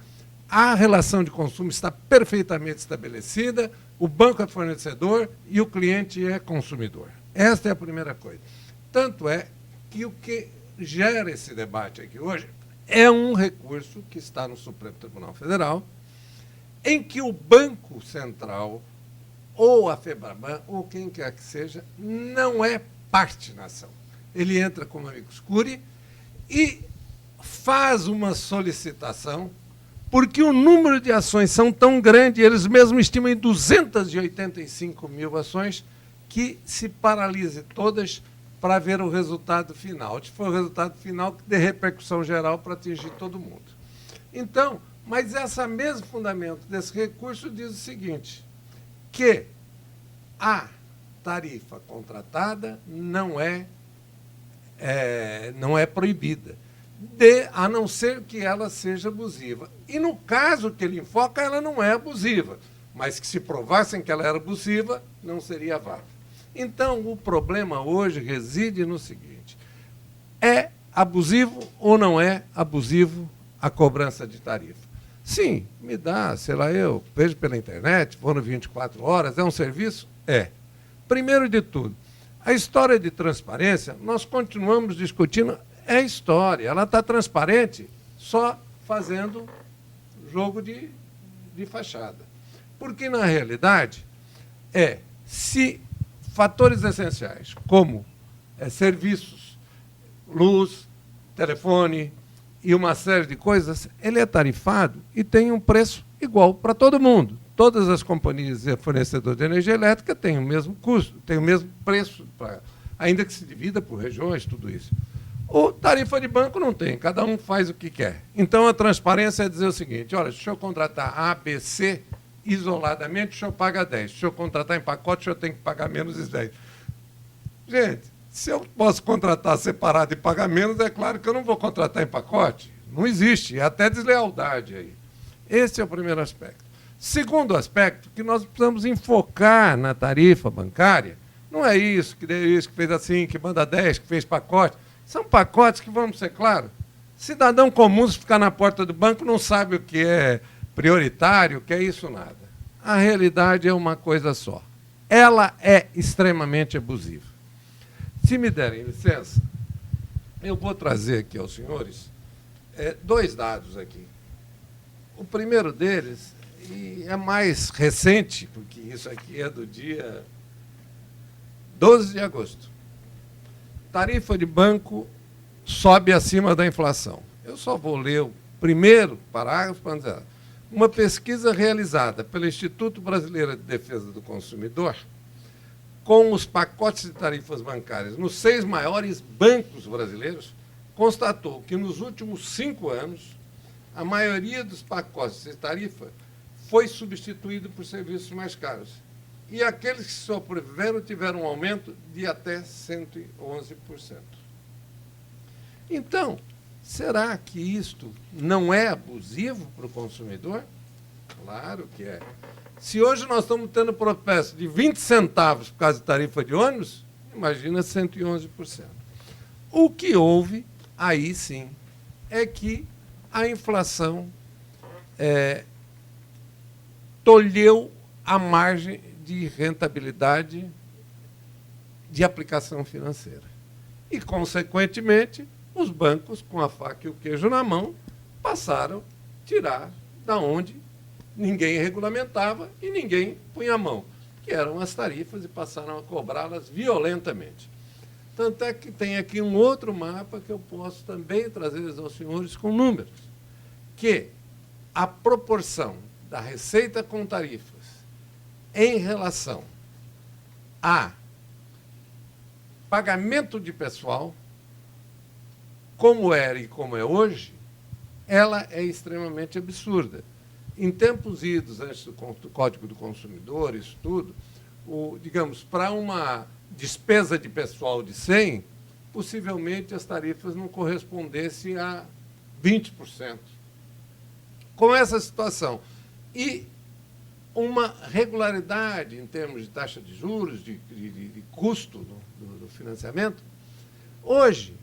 a relação de consumo está perfeitamente estabelecida, o banco é fornecedor e o cliente é consumidor. Esta é a primeira coisa. Tanto é que o que gera esse debate aqui hoje é um recurso que está no Supremo Tribunal Federal, em que o Banco Central, ou a FEBRABAN, ou quem quer que seja, não é parte na ação. Ele entra como amicus curiae e faz uma solicitação, porque o número de ações são tão grande, eles mesmos estimam em 285 mil ações, que se paralise todas para ver o resultado final. Se for o resultado final, que dê repercussão geral para atingir todo mundo. Então, mas esse mesmo fundamento desse recurso diz o seguinte, que a tarifa contratada não é proibida, a não ser que ela seja abusiva. E no caso que ele enfoca, ela não é abusiva, mas que se provassem que ela era abusiva, não seria válido. Então, o problema hoje reside no seguinte, é abusivo ou não é abusivo a cobrança de tarifa? Sim, me dá, sei lá, eu vejo pela internet, foram 24 horas, é um serviço? É. Primeiro de tudo, a história de transparência, nós continuamos discutindo, é história, ela está transparente só fazendo jogo de fachada. Porque, na realidade, se fatores essenciais, como serviços, luz, telefone e uma série de coisas, ele é tarifado e tem um preço igual para todo mundo. Todas as companhias e fornecedores de energia elétrica têm o mesmo custo, têm o mesmo preço, ainda que se divida por regiões, tudo isso. O tarifa de banco não tem, cada um faz o que quer. Então, a transparência é dizer o seguinte, olha, se eu contratar A, B, C, isoladamente, o senhor paga 10. Se eu contratar em pacote, o senhor tem que pagar menos de 10. Gente, se eu posso contratar separado e pagar menos, é claro que eu não vou contratar em pacote. Não existe, é até deslealdade aí. Esse é o primeiro aspecto. Segundo aspecto, que nós precisamos enfocar na tarifa bancária, não é isso, que deu isso, que fez assim, que manda 10, que fez pacote. São pacotes que, vamos ser claros, cidadão comum, se ficar na porta do banco, não sabe o que é prioritário, o que é isso, nada. A realidade é uma coisa só. Ela é extremamente abusiva. Se me derem licença, eu vou trazer aqui aos senhores 2 dados aqui. O primeiro deles, e é mais recente, porque isso aqui é do dia 12 de agosto. Tarifa de banco sobe acima da inflação. Eu só vou ler o primeiro parágrafo para dizer. Uma pesquisa realizada pelo Instituto Brasileiro de Defesa do Consumidor, com os pacotes de tarifas bancárias nos 6 maiores bancos brasileiros, constatou que nos últimos 5 anos, a maioria dos pacotes de tarifa foi substituído por serviços mais caros. E aqueles que sobreviveram tiveram um aumento de até 111%. Então, será que isto não é abusivo para o consumidor? Claro que é. Se hoje nós estamos tendo processo de 20 centavos por causa de tarifa de ônibus, imagina 111%. O que houve, aí sim, é que a inflação tolheu a margem de rentabilidade de aplicação financeira. E, consequentemente, os bancos, com a faca e o queijo na mão, passaram a tirar da onde ninguém regulamentava e ninguém punha a mão, que eram as tarifas, e passaram a cobrá-las violentamente. Tanto é que tem aqui um outro mapa que eu posso também trazer aos senhores com números, que a proporção da receita com tarifas em relação a pagamento de pessoal, como era e como é hoje, ela é extremamente absurda. Em tempos idos, antes do Código do Consumidor, isso tudo, digamos, para uma despesa de pessoal de 100, possivelmente as tarifas não correspondessem a 20%. Com essa situação. E uma regularidade em termos de taxa de juros, de custo do financiamento. Hoje,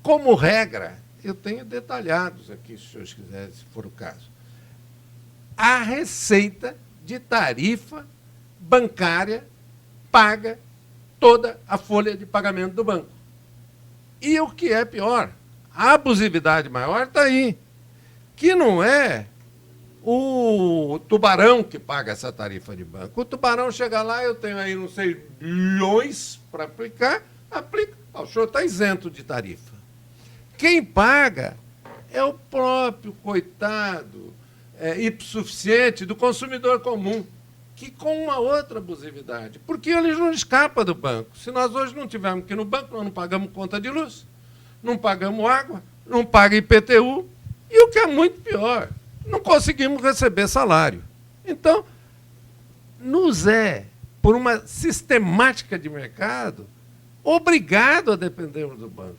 como regra, eu tenho detalhados aqui, se os senhores quiserem, se for o caso, a receita de tarifa bancária paga toda a folha de pagamento do banco. E o que é pior, a abusividade maior está aí, que não é o tubarão que paga essa tarifa de banco. O tubarão chega lá, eu tenho aí, não sei, bilhões para aplica. O senhor está isento de tarifa. Quem paga é o próprio coitado hipossuficiente do consumidor comum, que com uma outra abusividade, porque ele não escapa do banco. Se nós hoje não tivermos que ir no banco, nós não pagamos conta de luz, não pagamos água, não paga IPTU, e o que é muito pior, não conseguimos receber salário. Então, nos por uma sistemática de mercado, obrigado a dependermos do banco.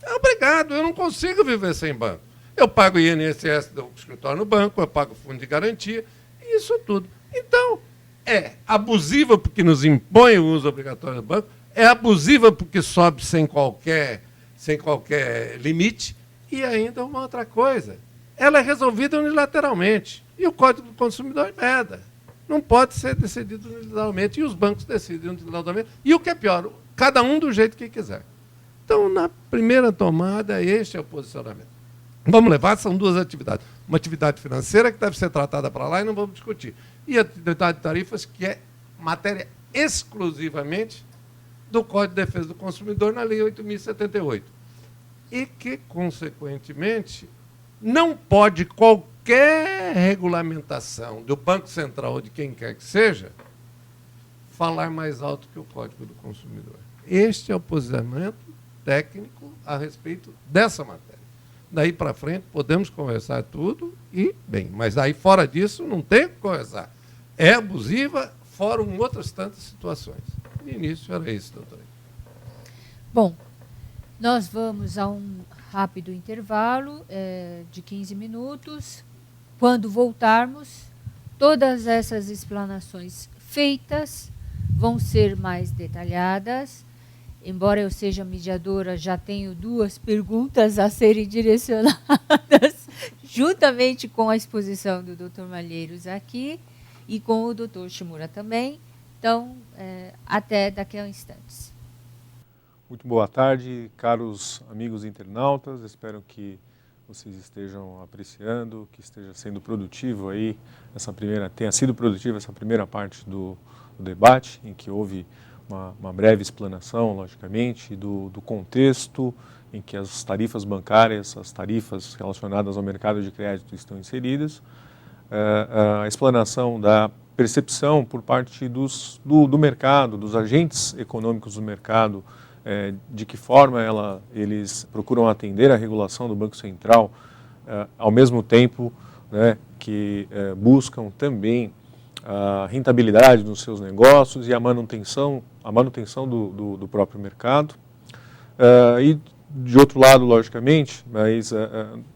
É obrigado, eu não consigo viver sem banco. Eu pago o INSS do escritório no banco, eu pago o fundo de garantia, isso tudo. Então, é abusiva porque nos impõe o uso obrigatório do banco, é abusiva porque sobe sem qualquer limite, E ainda uma outra coisa, ela é resolvida unilateralmente. E o Código do Consumidor emenda. Não pode ser decidido unilateralmente. E os bancos decidem unilateralmente. E o que é pior, cada um do jeito que quiser. Então, na primeira tomada, este é o posicionamento. Vamos levar, são duas atividades. Uma atividade financeira que deve ser tratada para lá e não vamos discutir. E a atividade de tarifas, que é matéria exclusivamente do Código de Defesa do Consumidor na Lei 8.078. E que, consequentemente, não pode qualquer regulamentação do Banco Central ou de quem quer que seja falar mais alto que o Código do Consumidor. Este é o posicionamento técnico a respeito dessa matéria. Daí para frente podemos conversar tudo e, bem, mas aí fora disso não tem o que conversar. É abusiva, fora outras tantas situações. No início era isso, doutora. Bom, nós vamos a um rápido intervalo de 15 minutos. Quando voltarmos, todas essas explanações feitas vão ser mais detalhadas. Embora eu seja mediadora, já tenho 2 perguntas a serem direcionadas, juntamente com a exposição do Dr. Malheiros aqui e com o Dr. Shimura também. Então, até daqui a instantes. Muito boa tarde, caros amigos internautas. Espero que vocês estejam apreciando, que esteja sendo produtivo aí tenha sido produtiva essa primeira parte do debate, em que houve uma breve explanação, logicamente, do contexto em que as tarifas bancárias, as tarifas relacionadas ao mercado de crédito estão inseridas, a explanação da percepção por parte do mercado, dos agentes econômicos do mercado, de que forma eles procuram atender a regulação do Banco Central, ao mesmo tempo, né, que buscam também a rentabilidade dos seus negócios e a manutenção do próprio mercado. E, de outro lado, logicamente, mas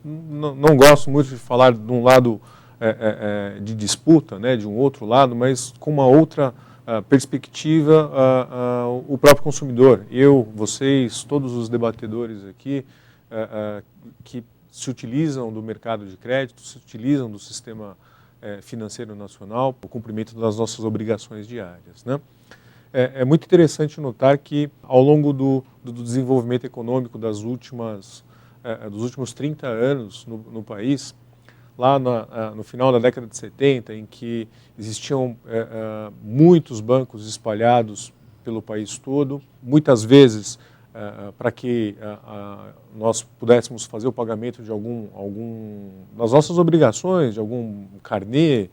não gosto muito de falar de um lado de disputa, né, de um outro lado, mas com uma outra perspectiva, o próprio consumidor. Eu, vocês, todos os debatedores aqui, que se utilizam do mercado de crédito, se utilizam do sistema financeiro nacional, o cumprimento das nossas obrigações diárias, né? É muito interessante notar que, ao longo do desenvolvimento econômico dos últimos 30 anos no país, lá no final da década de 70, em que existiam muitos bancos espalhados pelo país todo, muitas vezes para que nós pudéssemos fazer o pagamento de das nossas obrigações, de algum carnê,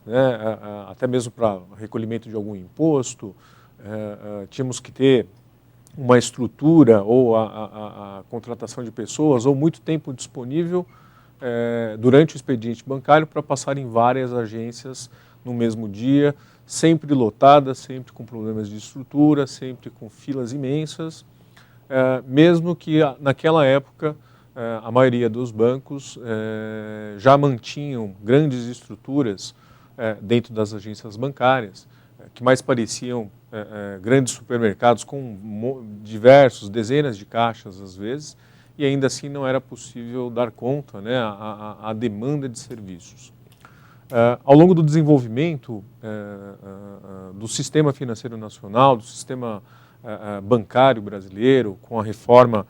né, até mesmo para recolhimento de algum imposto, tínhamos que ter uma estrutura ou a contratação de pessoas ou muito tempo disponível durante o expediente bancário para passar em várias agências no mesmo dia, sempre lotadas, sempre com problemas de estrutura, sempre com filas imensas. Mesmo que naquela época a maioria dos bancos já mantinham grandes estruturas dentro das agências bancárias, que mais pareciam grandes supermercados com dezenas de caixas às vezes, e ainda assim não era possível dar conta, né, à demanda de serviços. Ao longo do desenvolvimento do sistema financeiro nacional, do sistema bancário brasileiro, com a reforma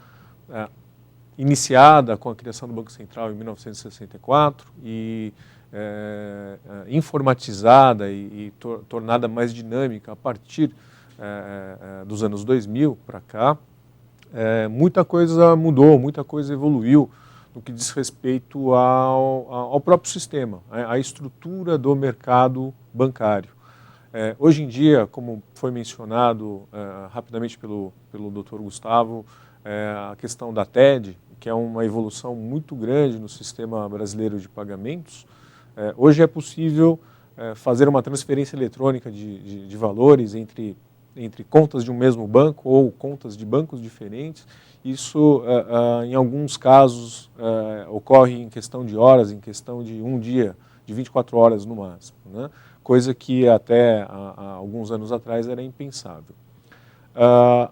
iniciada com a criação do Banco Central em 1964 e informatizada e tornada mais dinâmica a partir dos anos 2000 para cá, muita coisa mudou, muita coisa evoluiu no que diz respeito ao próprio sistema, à estrutura do mercado bancário. Hoje em dia, como foi mencionado rapidamente pelo Dr. Gustavo, a questão da TED, que é uma evolução muito grande no sistema brasileiro de pagamentos, hoje é possível fazer uma transferência eletrônica de valores entre contas de um mesmo banco ou contas de bancos diferentes. Isso, em alguns casos, ocorre em questão de horas, em questão de um dia, de 24 horas no máximo, né? Coisa que até há alguns anos atrás era impensável.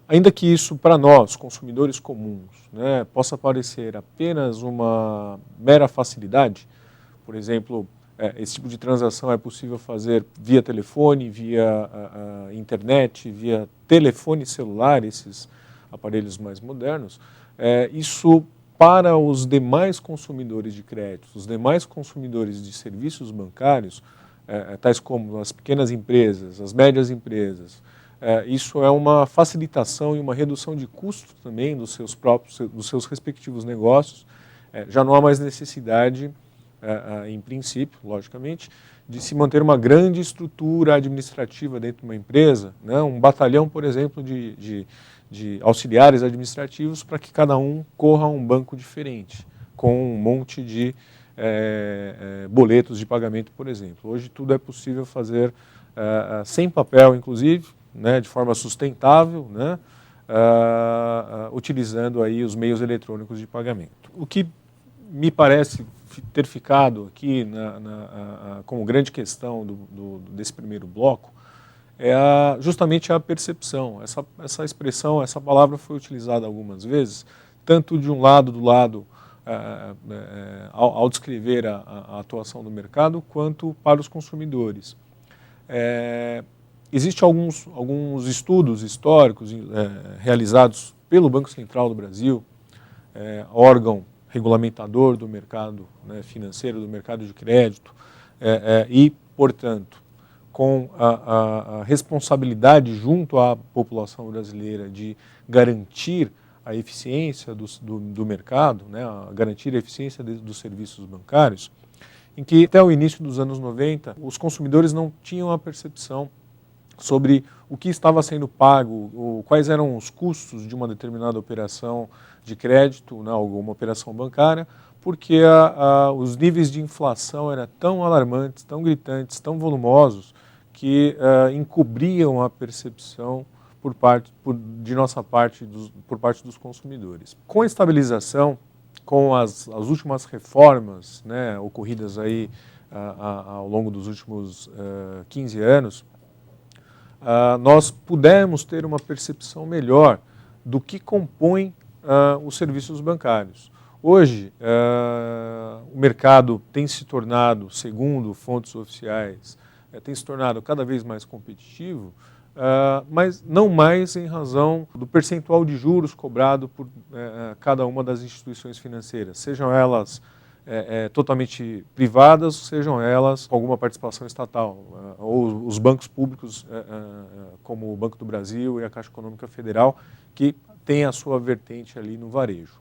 Ainda que isso, para nós, consumidores comuns, né, possa parecer apenas uma mera facilidade, por exemplo, esse tipo de transação é possível fazer via telefone, via internet, via telefone celular, esses aparelhos mais modernos, isso para os demais consumidores de crédito, os demais consumidores de serviços bancários, tais como as pequenas empresas, as médias empresas, isso é uma facilitação e uma redução de custo também dos seus respectivos negócios. Já não há mais necessidade, em princípio, logicamente, de se manter uma grande estrutura administrativa dentro de uma empresa, né? Um batalhão, por exemplo, de auxiliares administrativos para que cada um corra a um banco diferente, com um monte de boletos de pagamento, por exemplo. Hoje tudo é possível fazer sem papel, inclusive, né, de forma sustentável, né, utilizando aí os meios eletrônicos de pagamento. O que me parece ter ficado aqui como grande questão desse primeiro bloco é justamente a percepção. Essa expressão, essa palavra foi utilizada algumas vezes, tanto de um lado, ao descrever a atuação do mercado, quanto para os consumidores. Existem alguns estudos históricos realizados pelo Banco Central do Brasil, órgão regulamentador do mercado, né, financeiro, do mercado de crédito, e, portanto, com a responsabilidade junto à população brasileira de garantir a eficiência do mercado, né, garantir a eficiência dos serviços bancários, em que até o início dos anos 90 os consumidores não tinham a percepção sobre o que estava sendo pago, quais eram os custos de uma determinada operação de crédito, né, alguma operação bancária, porque os níveis de inflação eram tão alarmantes, tão gritantes, tão volumosos, que encobriam a percepção por parte dos consumidores. Com a estabilização, com as últimas reformas, né, ocorridas aí ao longo dos últimos 15 anos, nós pudemos ter uma percepção melhor do que compõe os serviços bancários. Hoje, o mercado tem se tornado, segundo fontes oficiais, tem se tornado cada vez mais competitivo, mas não mais em razão do percentual de juros cobrado por cada uma das instituições financeiras, sejam elas totalmente privadas, sejam elas com alguma participação estatal, ou os bancos públicos, como o Banco do Brasil e a Caixa Econômica Federal, que tem a sua vertente ali no varejo.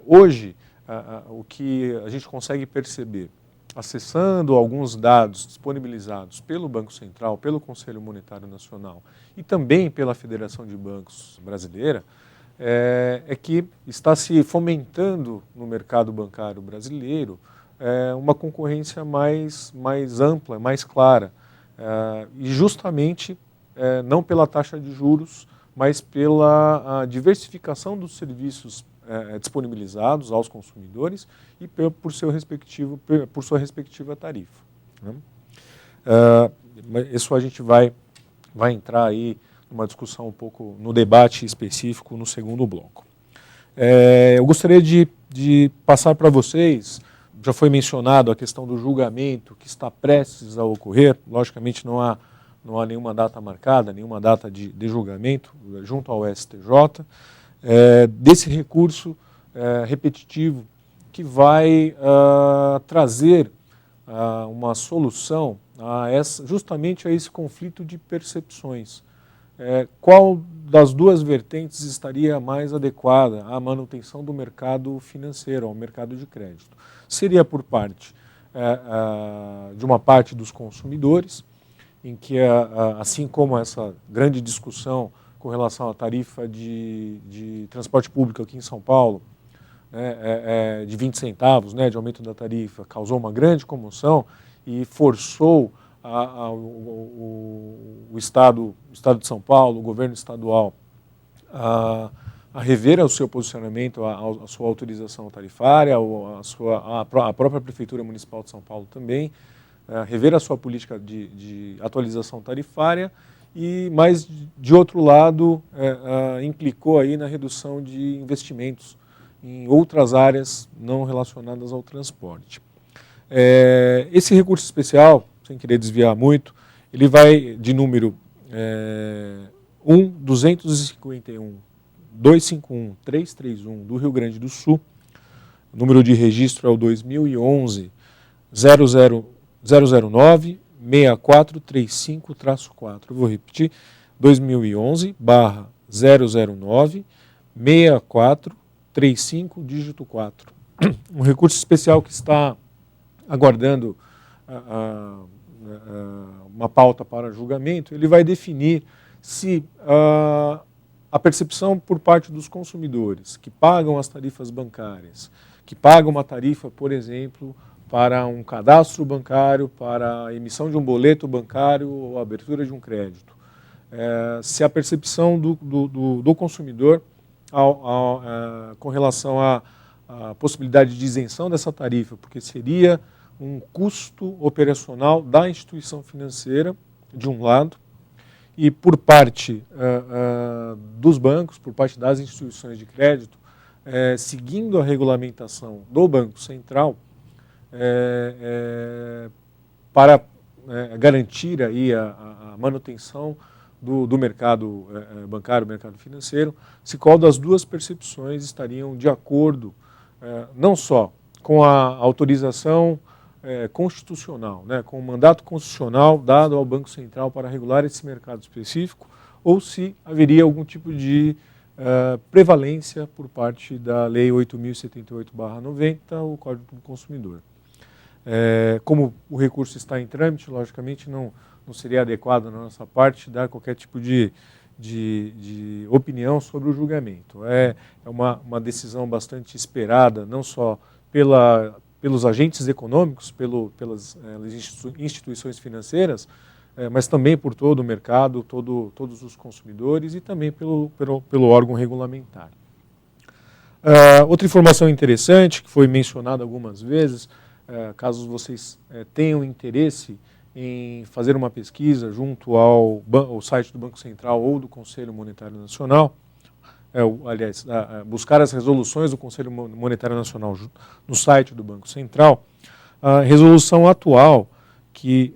Hoje, o que a gente consegue perceber, acessando alguns dados disponibilizados pelo Banco Central, pelo Conselho Monetário Nacional e também pela Federação de Bancos Brasileira, é que está se fomentando no mercado bancário brasileiro uma concorrência mais ampla, mais clara, e justamente não pela taxa de juros, mas pela diversificação dos serviços disponibilizados aos consumidores e por sua respectiva tarifa, né? Isso a gente vai entrar aí numa discussão um pouco no debate específico no segundo bloco. Eu gostaria de passar para vocês, já foi mencionado a questão do julgamento que está prestes a ocorrer, logicamente não há nenhuma data marcada, nenhuma data de julgamento junto ao STJ, desse recurso repetitivo que vai trazer uma solução justamente a esse conflito de percepções. Qual das duas vertentes estaria mais adequada à manutenção do mercado financeiro, ao mercado de crédito? Seria por parte de uma parte dos consumidores, em que, assim como essa grande discussão com relação à tarifa de transporte público aqui em São Paulo, de 20 centavos, né, de aumento da tarifa, causou uma grande comoção e forçou o Estado de São Paulo, o governo estadual, a rever o seu posicionamento, a sua autorização tarifária, a própria Prefeitura Municipal de São Paulo também, rever a sua política de atualização tarifária mas, de outro lado, implicou aí na redução de investimentos em outras áreas não relacionadas ao transporte. Esse recurso especial, sem querer desviar muito, ele vai de número 1.251.251.331 do Rio Grande do Sul. O número de registro é o 2011-009-6435-4. Vou repetir, 2011-009-6435, dígito 4. Um recurso especial que está aguardando uma pauta para julgamento. Ele vai definir se a percepção por parte dos consumidores que pagam as tarifas bancárias, que pagam uma tarifa, por exemplo, para um cadastro bancário, para a emissão de um boleto bancário ou a abertura de um crédito. Se a percepção do consumidor com relação à possibilidade de isenção dessa tarifa, porque seria um custo operacional da instituição financeira, de um lado, e por parte dos bancos, por parte das instituições de crédito, seguindo a regulamentação do Banco Central, para garantir aí a manutenção do mercado bancário, mercado financeiro, se qual das duas percepções estariam de acordo, não só com a autorização constitucional, né, com o mandato constitucional dado ao Banco Central para regular esse mercado específico, ou se haveria algum tipo de prevalência por parte da Lei 8.078/90, o Código do Consumidor. Como o recurso está em trâmite, logicamente não seria adequado na nossa parte dar qualquer tipo de opinião sobre o julgamento. É uma decisão bastante esperada, não só pelos agentes econômicos, pelas instituições financeiras, mas também por todo o mercado, todos os consumidores e também pelo órgão regulamentar. Outra informação interessante, que foi mencionada algumas vezes, caso vocês tenham interesse em fazer uma pesquisa junto ao site do Banco Central ou do Conselho Monetário Nacional, buscar as resoluções do Conselho Monetário Nacional no site do Banco Central, a resolução atual que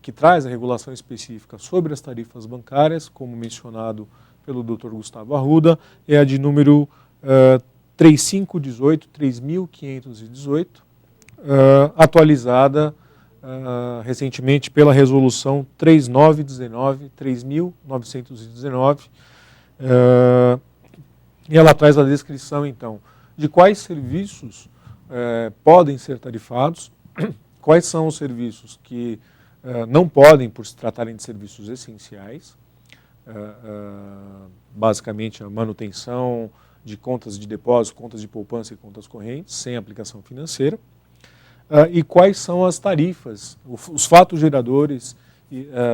que traz a regulação específica sobre as tarifas bancárias, como mencionado pelo Dr. Gustavo Arruda, é a de número 3518, atualizada recentemente pela resolução 3919, e ela traz a descrição, então, de quais serviços podem ser tarifados, quais são os serviços que não podem, por se tratarem de serviços essenciais, basicamente a manutenção de contas de depósito, contas de poupança e contas correntes, sem aplicação financeira, e quais são as tarifas, os fatos geradores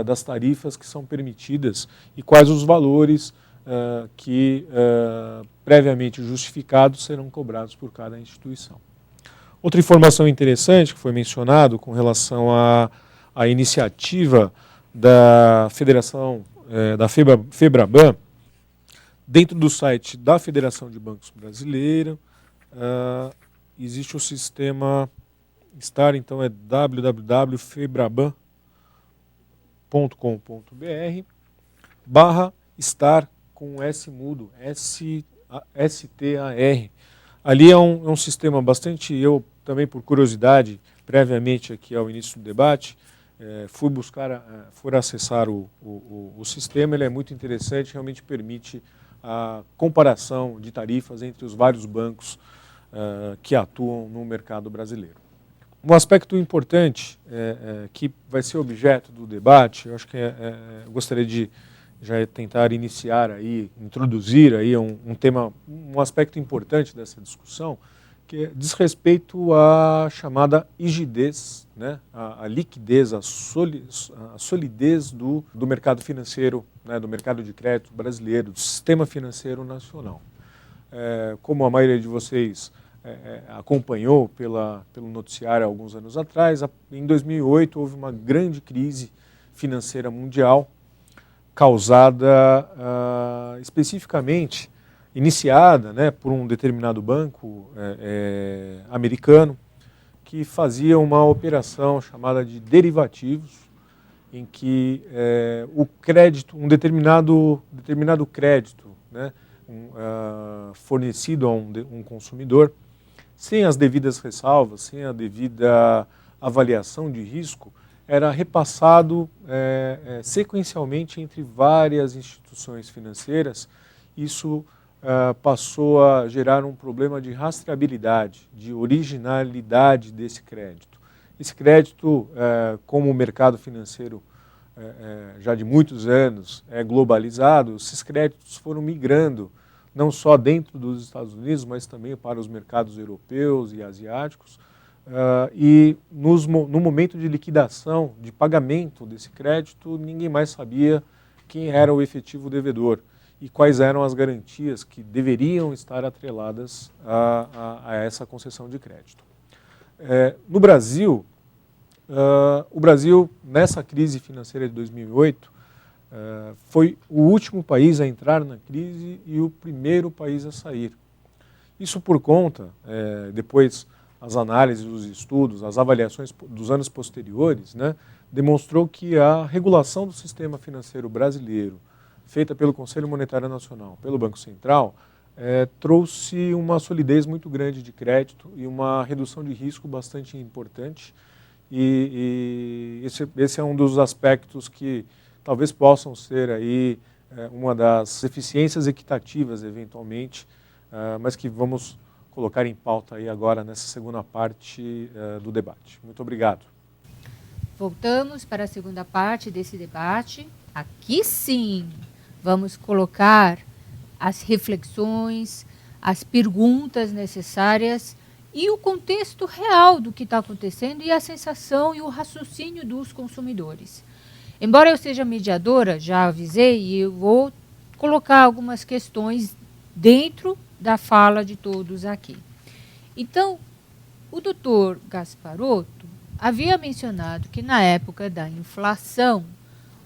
das tarifas que são permitidas e quais os valores que, previamente justificados, serão cobrados por cada instituição. Outra informação interessante que foi mencionado com relação à iniciativa da Federação, da FEBRABAN, dentro do site da Federação de Bancos Brasileira, existe o sistema STAR, então é www.febraban.com.br/STAR com S mudo, S-T-A-R. Ali é um sistema bastante, eu também por curiosidade, previamente aqui ao início do debate, fui acessar o sistema, ele é muito interessante, realmente permite a comparação de tarifas entre os vários bancos que atuam no mercado brasileiro. Um aspecto importante que vai ser objeto do debate, eu acho que eu gostaria de já tentar iniciar aí, introduzir aí um aspecto importante dessa discussão, que diz respeito à chamada rigidez, né, a liquidez, a solidez do mercado financeiro, né, do mercado de crédito brasileiro, do sistema financeiro nacional. Como a maioria de vocês acompanhou pelo noticiário há alguns anos atrás, em 2008 houve uma grande crise financeira mundial, causada especificamente, iniciada, né, por um determinado banco americano, que fazia uma operação chamada de derivativos, em que o crédito, um determinado crédito, né, fornecido a um consumidor, sem as devidas ressalvas, sem a devida avaliação de risco, era repassado sequencialmente entre várias instituições financeiras. Isso passou a gerar um problema de rastreabilidade, de originalidade desse crédito. Esse crédito, como o mercado financeiro já de muitos anos é globalizado, esses créditos foram migrando não só dentro dos Estados Unidos, mas também para os mercados europeus e asiáticos. E no momento de liquidação, de pagamento desse crédito, ninguém mais sabia quem era o efetivo devedor e quais eram as garantias que deveriam estar atreladas a essa concessão de crédito. No Brasil, o Brasil, nessa crise financeira de 2008, foi o último país a entrar na crise e o primeiro país a sair. Isso por conta, depois as análises, os estudos, as avaliações dos anos posteriores, né, demonstrou que a regulação do sistema financeiro brasileiro, feita pelo Conselho Monetário Nacional, pelo Banco Central, trouxe uma solidez muito grande de crédito e uma redução de risco bastante importante. E esse é um dos aspectos que talvez possam ser aí uma das eficiências equitativas, eventualmente, mas que vamos colocar em pauta aí agora nessa segunda parte do debate. Muito obrigado. Voltamos para a segunda parte desse debate. Aqui sim, vamos colocar as reflexões, as perguntas necessárias e o contexto real do que está acontecendo e a sensação e o raciocínio dos consumidores. Embora eu seja mediadora, já avisei, e eu vou colocar algumas questões dentro da fala de todos aqui. Então, o doutor Gasparotto havia mencionado que na época da inflação,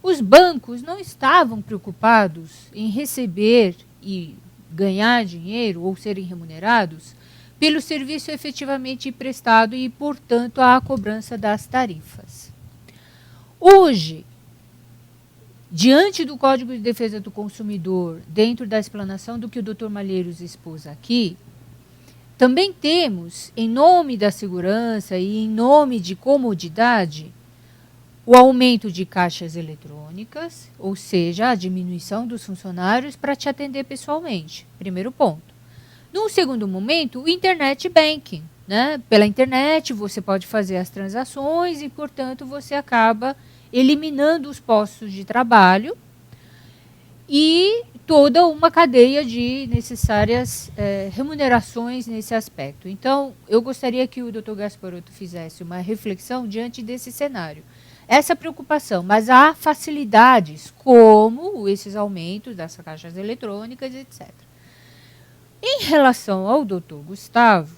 os bancos não estavam preocupados em receber e ganhar dinheiro ou serem remunerados pelo serviço efetivamente prestado e, portanto, a cobrança das tarifas. Hoje, diante do Código de Defesa do Consumidor, dentro da explanação do que o Dr. Malheiros expôs aqui, também temos, em nome da segurança e em nome de comodidade, o aumento de caixas eletrônicas, ou seja, a diminuição dos funcionários para te atender pessoalmente. Primeiro ponto. Num segundo momento, o Internet Banking. Né? Pela internet você pode fazer as transações e, portanto, você acaba eliminando os postos de trabalho e toda uma cadeia de necessárias remunerações nesse aspecto. Então, eu gostaria que o Dr. Gasparotto fizesse uma reflexão diante desse cenário. Essa preocupação, mas há facilidades, como esses aumentos das caixas eletrônicas, etc. Em relação ao Dr. Gustavo,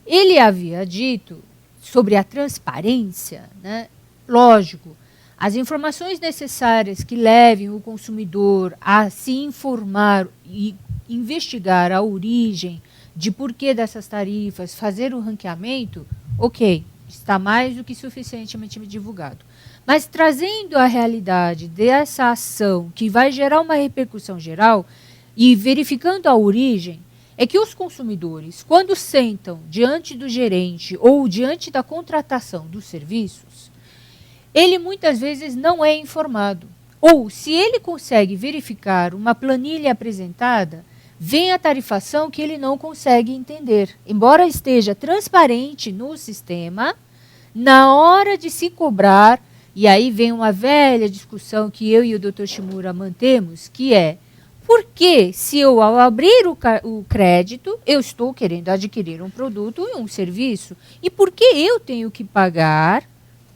ele havia dito sobre a transparência, né? Lógico, as informações necessárias que levem o consumidor a se informar e investigar a origem de porquê dessas tarifas, fazer o ranqueamento, ok, está mais do que suficientemente divulgado. Mas trazendo a realidade dessa ação que vai gerar uma repercussão geral e verificando a origem, é que os consumidores, quando sentam diante do gerente ou diante da contratação dos serviços, ele muitas vezes não é informado. Ou, se ele consegue verificar uma planilha apresentada, vem a tarifação que ele não consegue entender. Embora esteja transparente no sistema, na hora de se cobrar, e aí vem uma velha discussão que eu e o Dr. Shimura mantemos, que é, por que, se eu, ao abrir o crédito, eu estou querendo adquirir um produto e um serviço, e por que eu tenho que pagar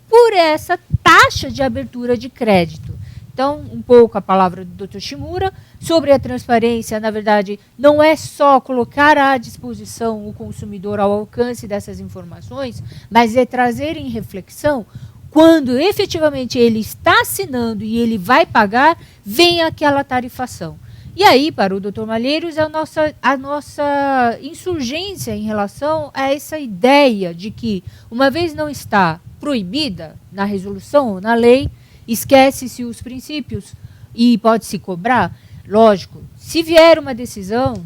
por essa taxa de abertura de crédito? Então, um pouco a palavra do Dr. Shimura sobre a transparência. Na verdade, não é só colocar à disposição o consumidor ao alcance dessas informações, mas é trazer em reflexão quando efetivamente ele está assinando e ele vai pagar, vem aquela tarifação. E aí, para o Dr. Malheiros, a nossa insurgência em relação a essa ideia de que, uma vez não está proibida na resolução ou na lei, esquece-se os princípios e pode-se cobrar. Lógico, se vier uma decisão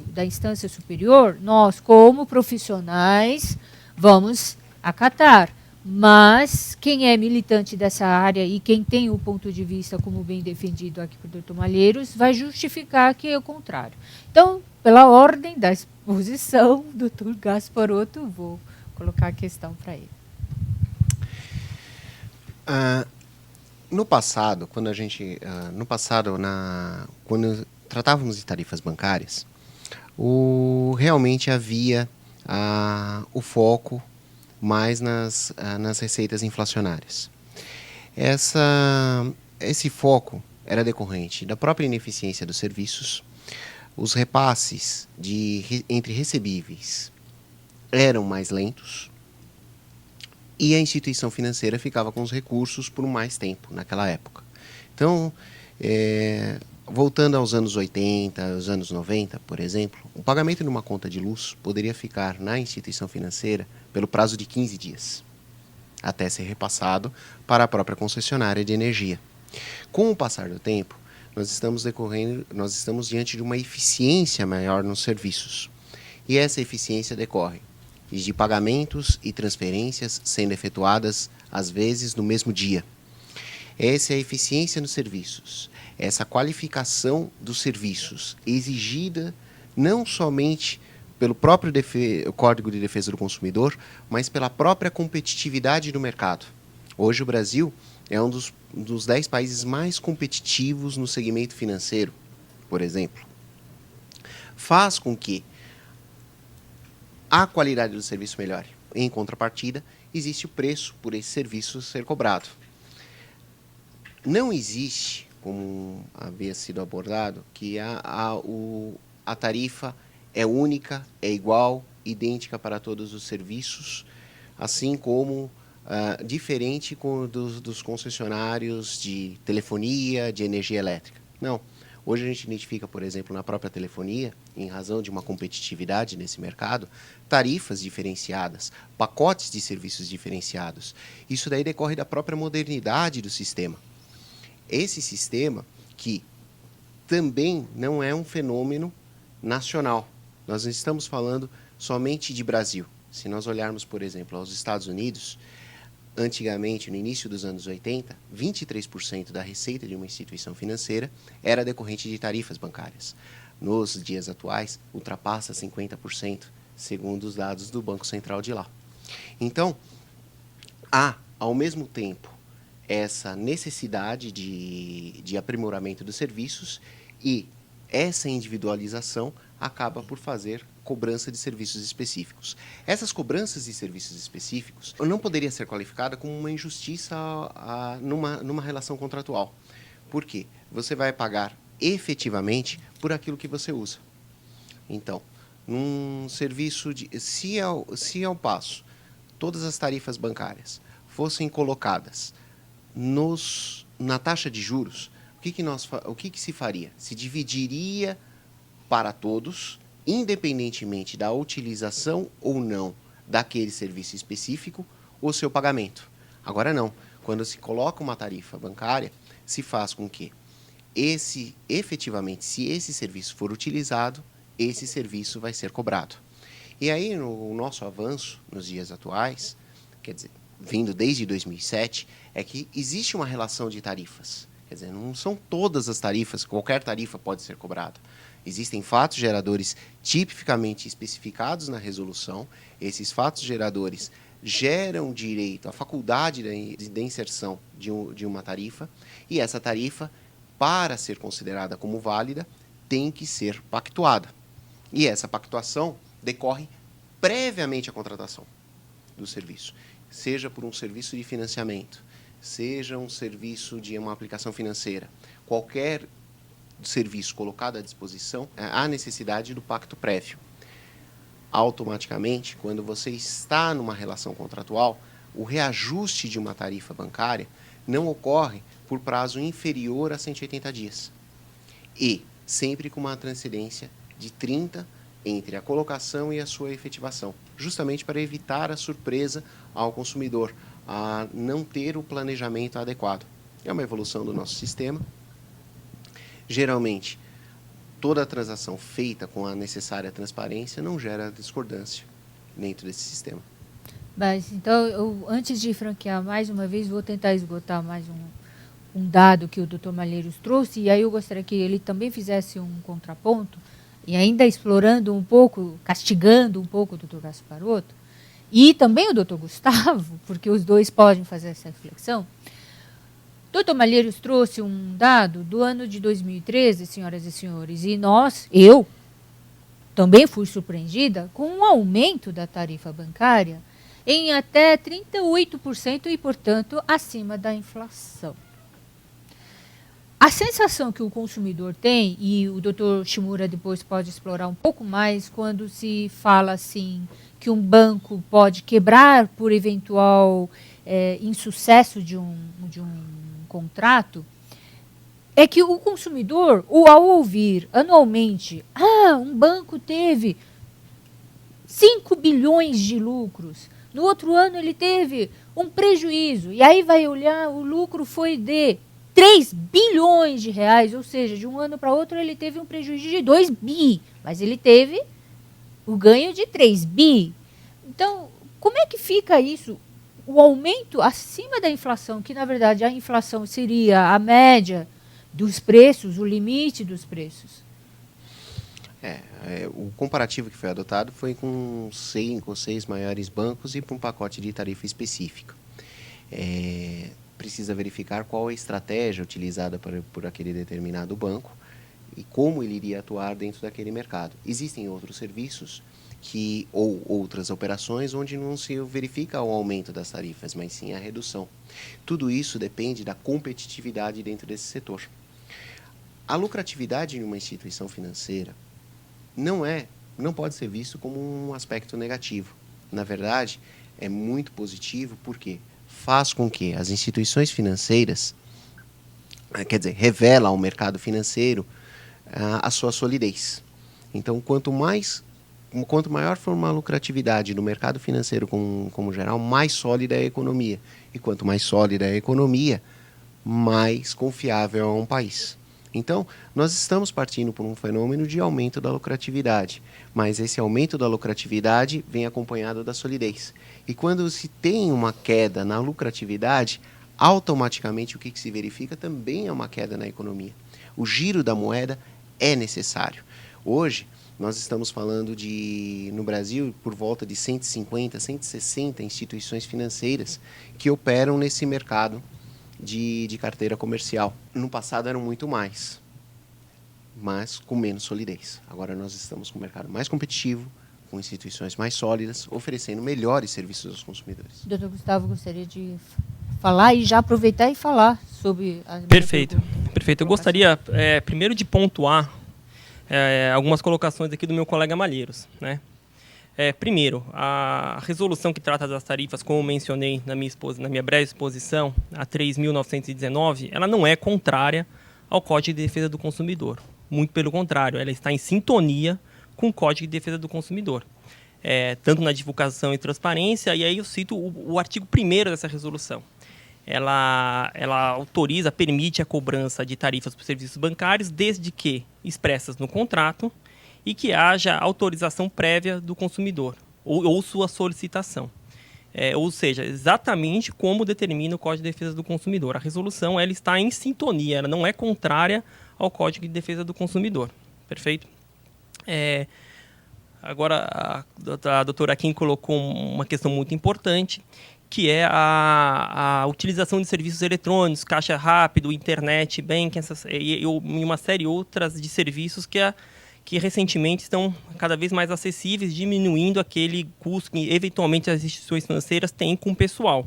da instância superior, nós, como profissionais, vamos acatar. Mas quem é militante dessa área e quem tem o ponto de vista como bem defendido aqui por Dr. Malheiros, vai justificar que é o contrário. Então, pela ordem da exposição, Dr. Gasparotto, vou colocar a questão para ele. No passado, quando tratávamos de tarifas bancárias, realmente havia o foco mais nas receitas inflacionárias. Esse foco era decorrente da própria ineficiência dos serviços, os repasses entre recebíveis eram mais lentos e a instituição financeira ficava com os recursos por mais tempo naquela época. Então, voltando aos anos 80, aos anos 90, por exemplo, o pagamento de uma conta de luz poderia ficar na instituição financeira pelo prazo de 15 dias, até ser repassado para a própria concessionária de energia. Com o passar do tempo, nós estamos diante de uma eficiência maior nos serviços. E essa eficiência decorre de pagamentos e transferências sendo efetuadas, às vezes, no mesmo dia. Essa é a eficiência nos serviços, essa qualificação dos serviços exigida não somente pelo próprio Código de Defesa do Consumidor, mas pela própria competitividade do mercado. Hoje o Brasil é um dos 10 países mais competitivos no segmento financeiro, por exemplo. Faz com que a qualidade do serviço melhore. Em contrapartida, existe o preço por esse serviço ser cobrado. Não existe, como havia sido abordado, que a tarifa é única, é igual, idêntica para todos os serviços, assim como diferente dos concessionários de telefonia, de energia elétrica. Não. Hoje a gente identifica, por exemplo, na própria telefonia, em razão de uma competitividade nesse mercado, tarifas diferenciadas, pacotes de serviços diferenciados. Isso daí decorre da própria modernidade do sistema. Esse sistema que também não é um fenômeno nacional. Nós não estamos falando somente de Brasil. Se nós olharmos, por exemplo, aos Estados Unidos, antigamente, no início dos anos 80, 23% da receita de uma instituição financeira era decorrente de tarifas bancárias. Nos dias atuais, ultrapassa 50%, segundo os dados do Banco Central de lá. Então, há, ao mesmo tempo, essa necessidade de aprimoramento dos serviços e essa individualização acaba por fazer cobrança de serviços específicos. Essas cobranças de serviços específicos não poderia ser qualificada como uma injustiça numa relação contratual. Por quê? Você vai pagar efetivamente por aquilo que você usa. Então, num serviço se ao passo todas as tarifas bancárias fossem colocadas na taxa de juros, o que se faria? Se dividiria para todos, independentemente da utilização ou não daquele serviço específico, o seu pagamento. Agora não. Quando se coloca uma tarifa bancária, se faz com que efetivamente, se esse serviço for utilizado, esse serviço vai ser cobrado. E aí, no nosso avanço, nos dias atuais, quer dizer, vindo desde 2007, é que existe uma relação de tarifas. Quer dizer, não são todas as tarifas, qualquer tarifa pode ser cobrada. Existem fatos geradores tipicamente especificados na resolução. Esses fatos geradores geram direito à faculdade de inserção de uma tarifa, e essa tarifa, para ser considerada como válida, tem que ser pactuada. E essa pactuação decorre previamente à contratação do serviço, seja por um serviço de financiamento, seja um serviço de uma aplicação financeira, qualquer serviço colocado à disposição, há necessidade do pacto prévio. Automaticamente, quando você está numa relação contratual, o reajuste de uma tarifa bancária não ocorre por prazo inferior a 180 dias. E sempre com uma transcendência de 30 entre a colocação e a sua efetivação, justamente para evitar a surpresa ao consumidor, a não ter o planejamento adequado. É uma evolução do nosso sistema. Geralmente, toda a transação feita com a necessária transparência não gera discordância dentro desse sistema. Mas, então, antes de franquear mais uma vez, vou tentar esgotar mais um dado que o Dr. Malheiros trouxe, e aí eu gostaria que ele também fizesse um contraponto, e ainda explorando um pouco, castigando um pouco o Dr. Gasparotto, e também o Dr. Gustavo, porque os dois podem fazer essa reflexão. Dr. Malheiros trouxe um dado do ano de 2013, senhoras e senhores, e eu também fui surpreendida com um aumento da tarifa bancária em até 38% e, portanto, acima da inflação. A sensação que o consumidor tem, e o Dr. Shimura depois pode explorar um pouco mais, quando se fala assim que um banco pode quebrar por eventual insucesso de um contrato, é que o consumidor, ao ouvir anualmente, um banco teve 5 bilhões de lucros, no outro ano ele teve um prejuízo, e aí vai olhar, o lucro foi de 3 bilhões de reais, ou seja, de um ano para outro ele teve um prejuízo de 2 bi, mas ele teve o ganho de 3 bi. Então, como é que fica isso? O aumento acima da inflação, que na verdade a inflação seria a média dos preços, o limite dos preços. O comparativo que foi adotado foi com 5 ou 6 maiores bancos e para um pacote de tarifa específico. Precisa verificar qual a estratégia utilizada por aquele determinado banco e como ele iria atuar dentro daquele mercado. Existem outros serviços ou outras operações onde não se verifica o aumento das tarifas, mas sim a redução. Tudo isso depende da competitividade dentro desse setor. A lucratividade em uma instituição financeira não pode ser visto como um aspecto negativo. Na verdade, é muito positivo porque faz com que as instituições financeiras, revela ao mercado financeiro a sua solidez. Então, quanto maior for uma lucratividade no mercado financeiro como geral, mais sólida é a economia. E quanto mais sólida é a economia, mais confiável é um país. Então, nós estamos partindo por um fenômeno de aumento da lucratividade, mas esse aumento da lucratividade vem acompanhado da solidez. E quando se tem uma queda na lucratividade, automaticamente o que se verifica também é uma queda na economia. O giro da moeda é necessário. Hoje, nós estamos falando no Brasil, por volta de 150, 160 instituições financeiras que operam nesse mercado de carteira comercial. No passado eram muito mais, mas com menos solidez. Agora nós estamos com um mercado mais competitivo, com instituições mais sólidas, oferecendo melhores serviços aos consumidores. Doutor Gustavo, gostaria de falar e já aproveitar e falar sobre a... Perfeito. Eu gostaria, primeiro, de pontuar algumas colocações aqui do meu colega Malheiros, né? Primeiro, a resolução que trata das tarifas, como mencionei na minha breve exposição, a 3.919, ela não é contrária ao Código de Defesa do Consumidor. Muito pelo contrário, ela está em sintonia com o Código de Defesa do Consumidor. Tanto na divulgação e transparência, e aí eu cito o artigo 1º dessa resolução. Ela autoriza, permite a cobrança de tarifas por serviços bancários, desde que expressas no contrato, e que haja autorização prévia do consumidor, ou sua solicitação. Ou seja, exatamente como determina o Código de Defesa do Consumidor. A resolução ela está em sintonia, ela não é contrária ao Código de Defesa do Consumidor. Perfeito? Agora, a doutora Kim colocou uma questão muito importante, que é a utilização de serviços eletrônicos, caixa rápido, internet, banking, e uma série outras de serviços que recentemente estão cada vez mais acessíveis, diminuindo aquele custo que eventualmente as instituições financeiras têm com o pessoal.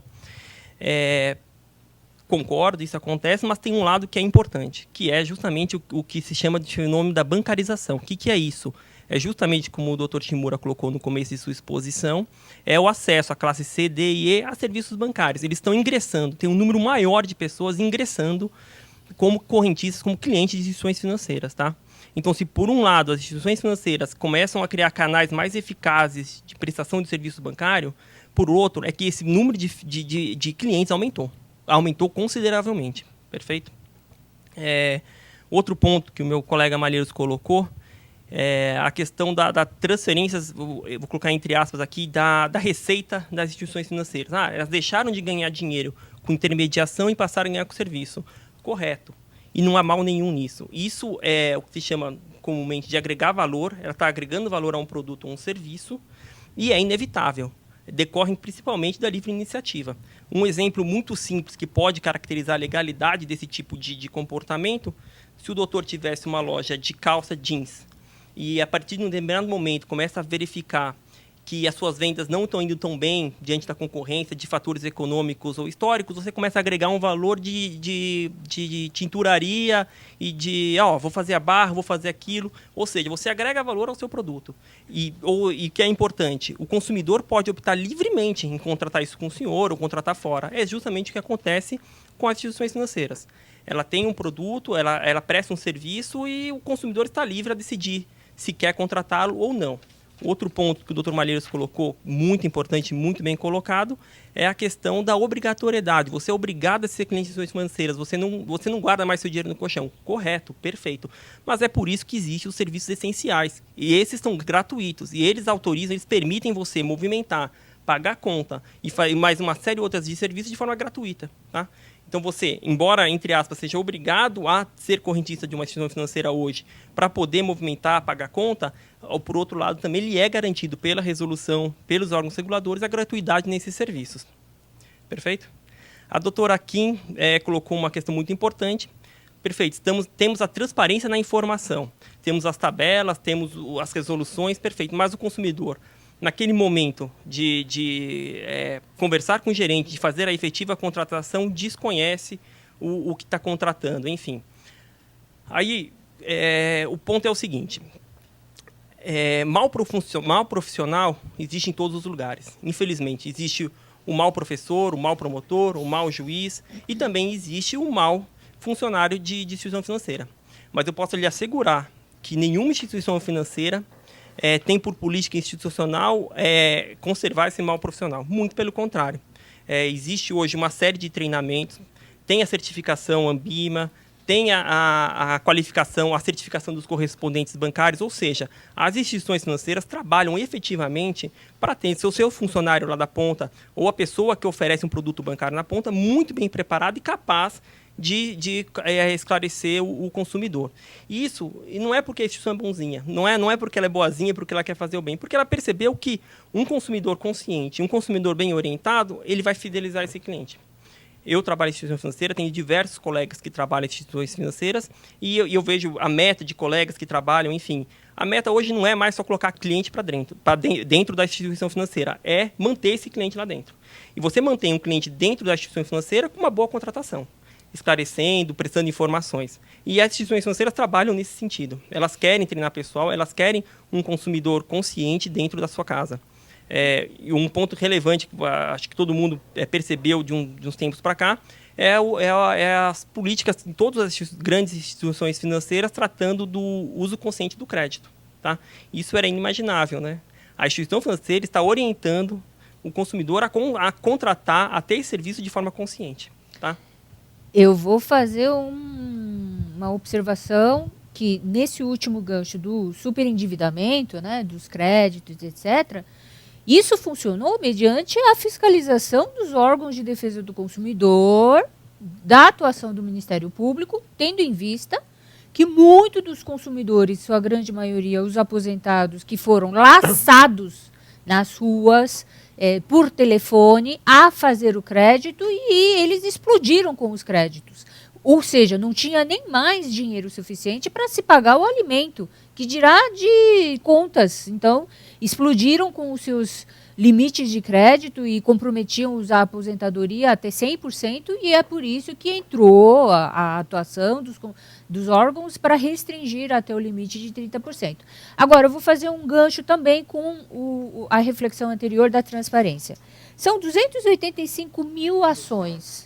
concordo, isso acontece, mas tem um lado que é importante, que é justamente o que se chama de fenômeno da bancarização. O que é isso? É justamente como o Dr. Shimura colocou no começo de sua exposição, é o acesso à classe C, D e E a serviços bancários. Eles estão ingressando, tem um número maior de pessoas ingressando como correntistas, como clientes de instituições financeiras, tá? Então, se por um lado as instituições financeiras começam a criar canais mais eficazes de prestação de serviço bancário, por outro, é que esse número de clientes aumentou consideravelmente, perfeito? Outro ponto que o meu colega Malheiros colocou é a questão da transferências, eu vou colocar entre aspas aqui, da receita das instituições financeiras. Elas deixaram de ganhar dinheiro com intermediação e passaram a ganhar com serviço. Correto. E não há mal nenhum nisso. Isso é o que se chama comumente de agregar valor. Ela está agregando valor a um produto ou um serviço e é inevitável. Decorrem principalmente da livre iniciativa. Um exemplo muito simples que pode caracterizar a legalidade desse tipo de comportamento, se o doutor tivesse uma loja de calça jeans e a partir de um determinado momento começa a verificar que as suas vendas não estão indo tão bem diante da concorrência, de fatores econômicos ou históricos, você começa a agregar um valor de tinturaria e vou fazer a barra, vou fazer aquilo. Ou seja, você agrega valor ao seu produto. E que é importante, o consumidor pode optar livremente em contratar isso com o senhor ou contratar fora. É justamente o que acontece com as instituições financeiras. Ela tem um produto, ela presta um serviço e o consumidor está livre a decidir se quer contratá-lo ou não. Outro ponto que o Dr. Malheiros colocou, muito importante, muito bem colocado, é a questão da obrigatoriedade. Você é obrigado a ser cliente de instituições financeiras, você não guarda mais seu dinheiro no colchão. Correto, perfeito. Mas é por isso que existem os serviços essenciais. E esses são gratuitos. E eles autorizam, eles permitem você movimentar, pagar conta e mais uma série de outras de serviços de forma gratuita. Tá? Então você, embora, entre aspas, seja obrigado a ser correntista de uma instituição financeira hoje para poder movimentar, pagar conta, por outro lado, também lhe é garantido pela resolução, pelos órgãos reguladores, a gratuidade nesses serviços. Perfeito? A doutora Kim colocou uma questão muito importante. Perfeito, temos a transparência na informação, temos as tabelas, temos as resoluções, perfeito, mas o consumidor, naquele momento de conversar com o gerente, de fazer a efetiva contratação, desconhece o que está contratando, enfim. Aí, o ponto é o seguinte, mal profissional existe em todos os lugares, infelizmente. Existe o mau professor, o mau promotor, o mau juiz e também existe o mau funcionário de instituição financeira. Mas eu posso lhe assegurar que nenhuma instituição financeira tem por política institucional conservar esse mal profissional. Muito pelo contrário. Existe hoje uma série de treinamentos, tem a certificação Ambima, tem a qualificação, a certificação dos correspondentes bancários, ou seja, as instituições financeiras trabalham efetivamente para ter o seu funcionário lá da ponta ou a pessoa que oferece um produto bancário na ponta muito bem preparado e capaz de esclarecer o consumidor. Isso não é porque a instituição é bonzinha, não é porque ela é boazinha, porque ela quer fazer o bem, porque ela percebeu que um consumidor consciente, um consumidor bem orientado, ele vai fidelizar esse cliente. Eu trabalho em instituição financeira, tenho diversos colegas que trabalham em instituições financeiras e eu vejo a meta de colegas que trabalham, enfim. A meta hoje não é mais só colocar cliente dentro da instituição financeira, é manter esse cliente lá dentro. E você mantém um cliente dentro da instituição financeira com uma boa contratação, esclarecendo, prestando informações. E as instituições financeiras trabalham nesse sentido. Elas querem treinar pessoal, elas querem um consumidor consciente dentro da sua casa. E um ponto relevante que acho que todo mundo percebeu de uns tempos para cá é as políticas em todas as grandes instituições financeiras tratando do uso consciente do crédito. Tá? Isso era inimaginável, né? A instituição financeira está orientando o consumidor a contratar, a ter esse serviço de forma consciente. Tá? Eu vou fazer uma observação que nesse último gancho do superendividamento, né, dos créditos, etc., isso funcionou mediante a fiscalização dos órgãos de defesa do consumidor, da atuação do Ministério Público, tendo em vista que muitos dos consumidores, sua grande maioria, os aposentados, que foram laçados nas ruas, por telefone, a fazer o crédito, e eles explodiram com os créditos. Ou seja, não tinha nem mais dinheiro suficiente para se pagar o alimento, que dirá de contas. Então, explodiram com os seus limites de crédito e comprometiam a aposentadoria até 100%, e é por isso que entrou a atuação dos órgãos para restringir até o limite de 30%. Agora, eu vou fazer um gancho também com a reflexão anterior da transparência. São 285 mil ações.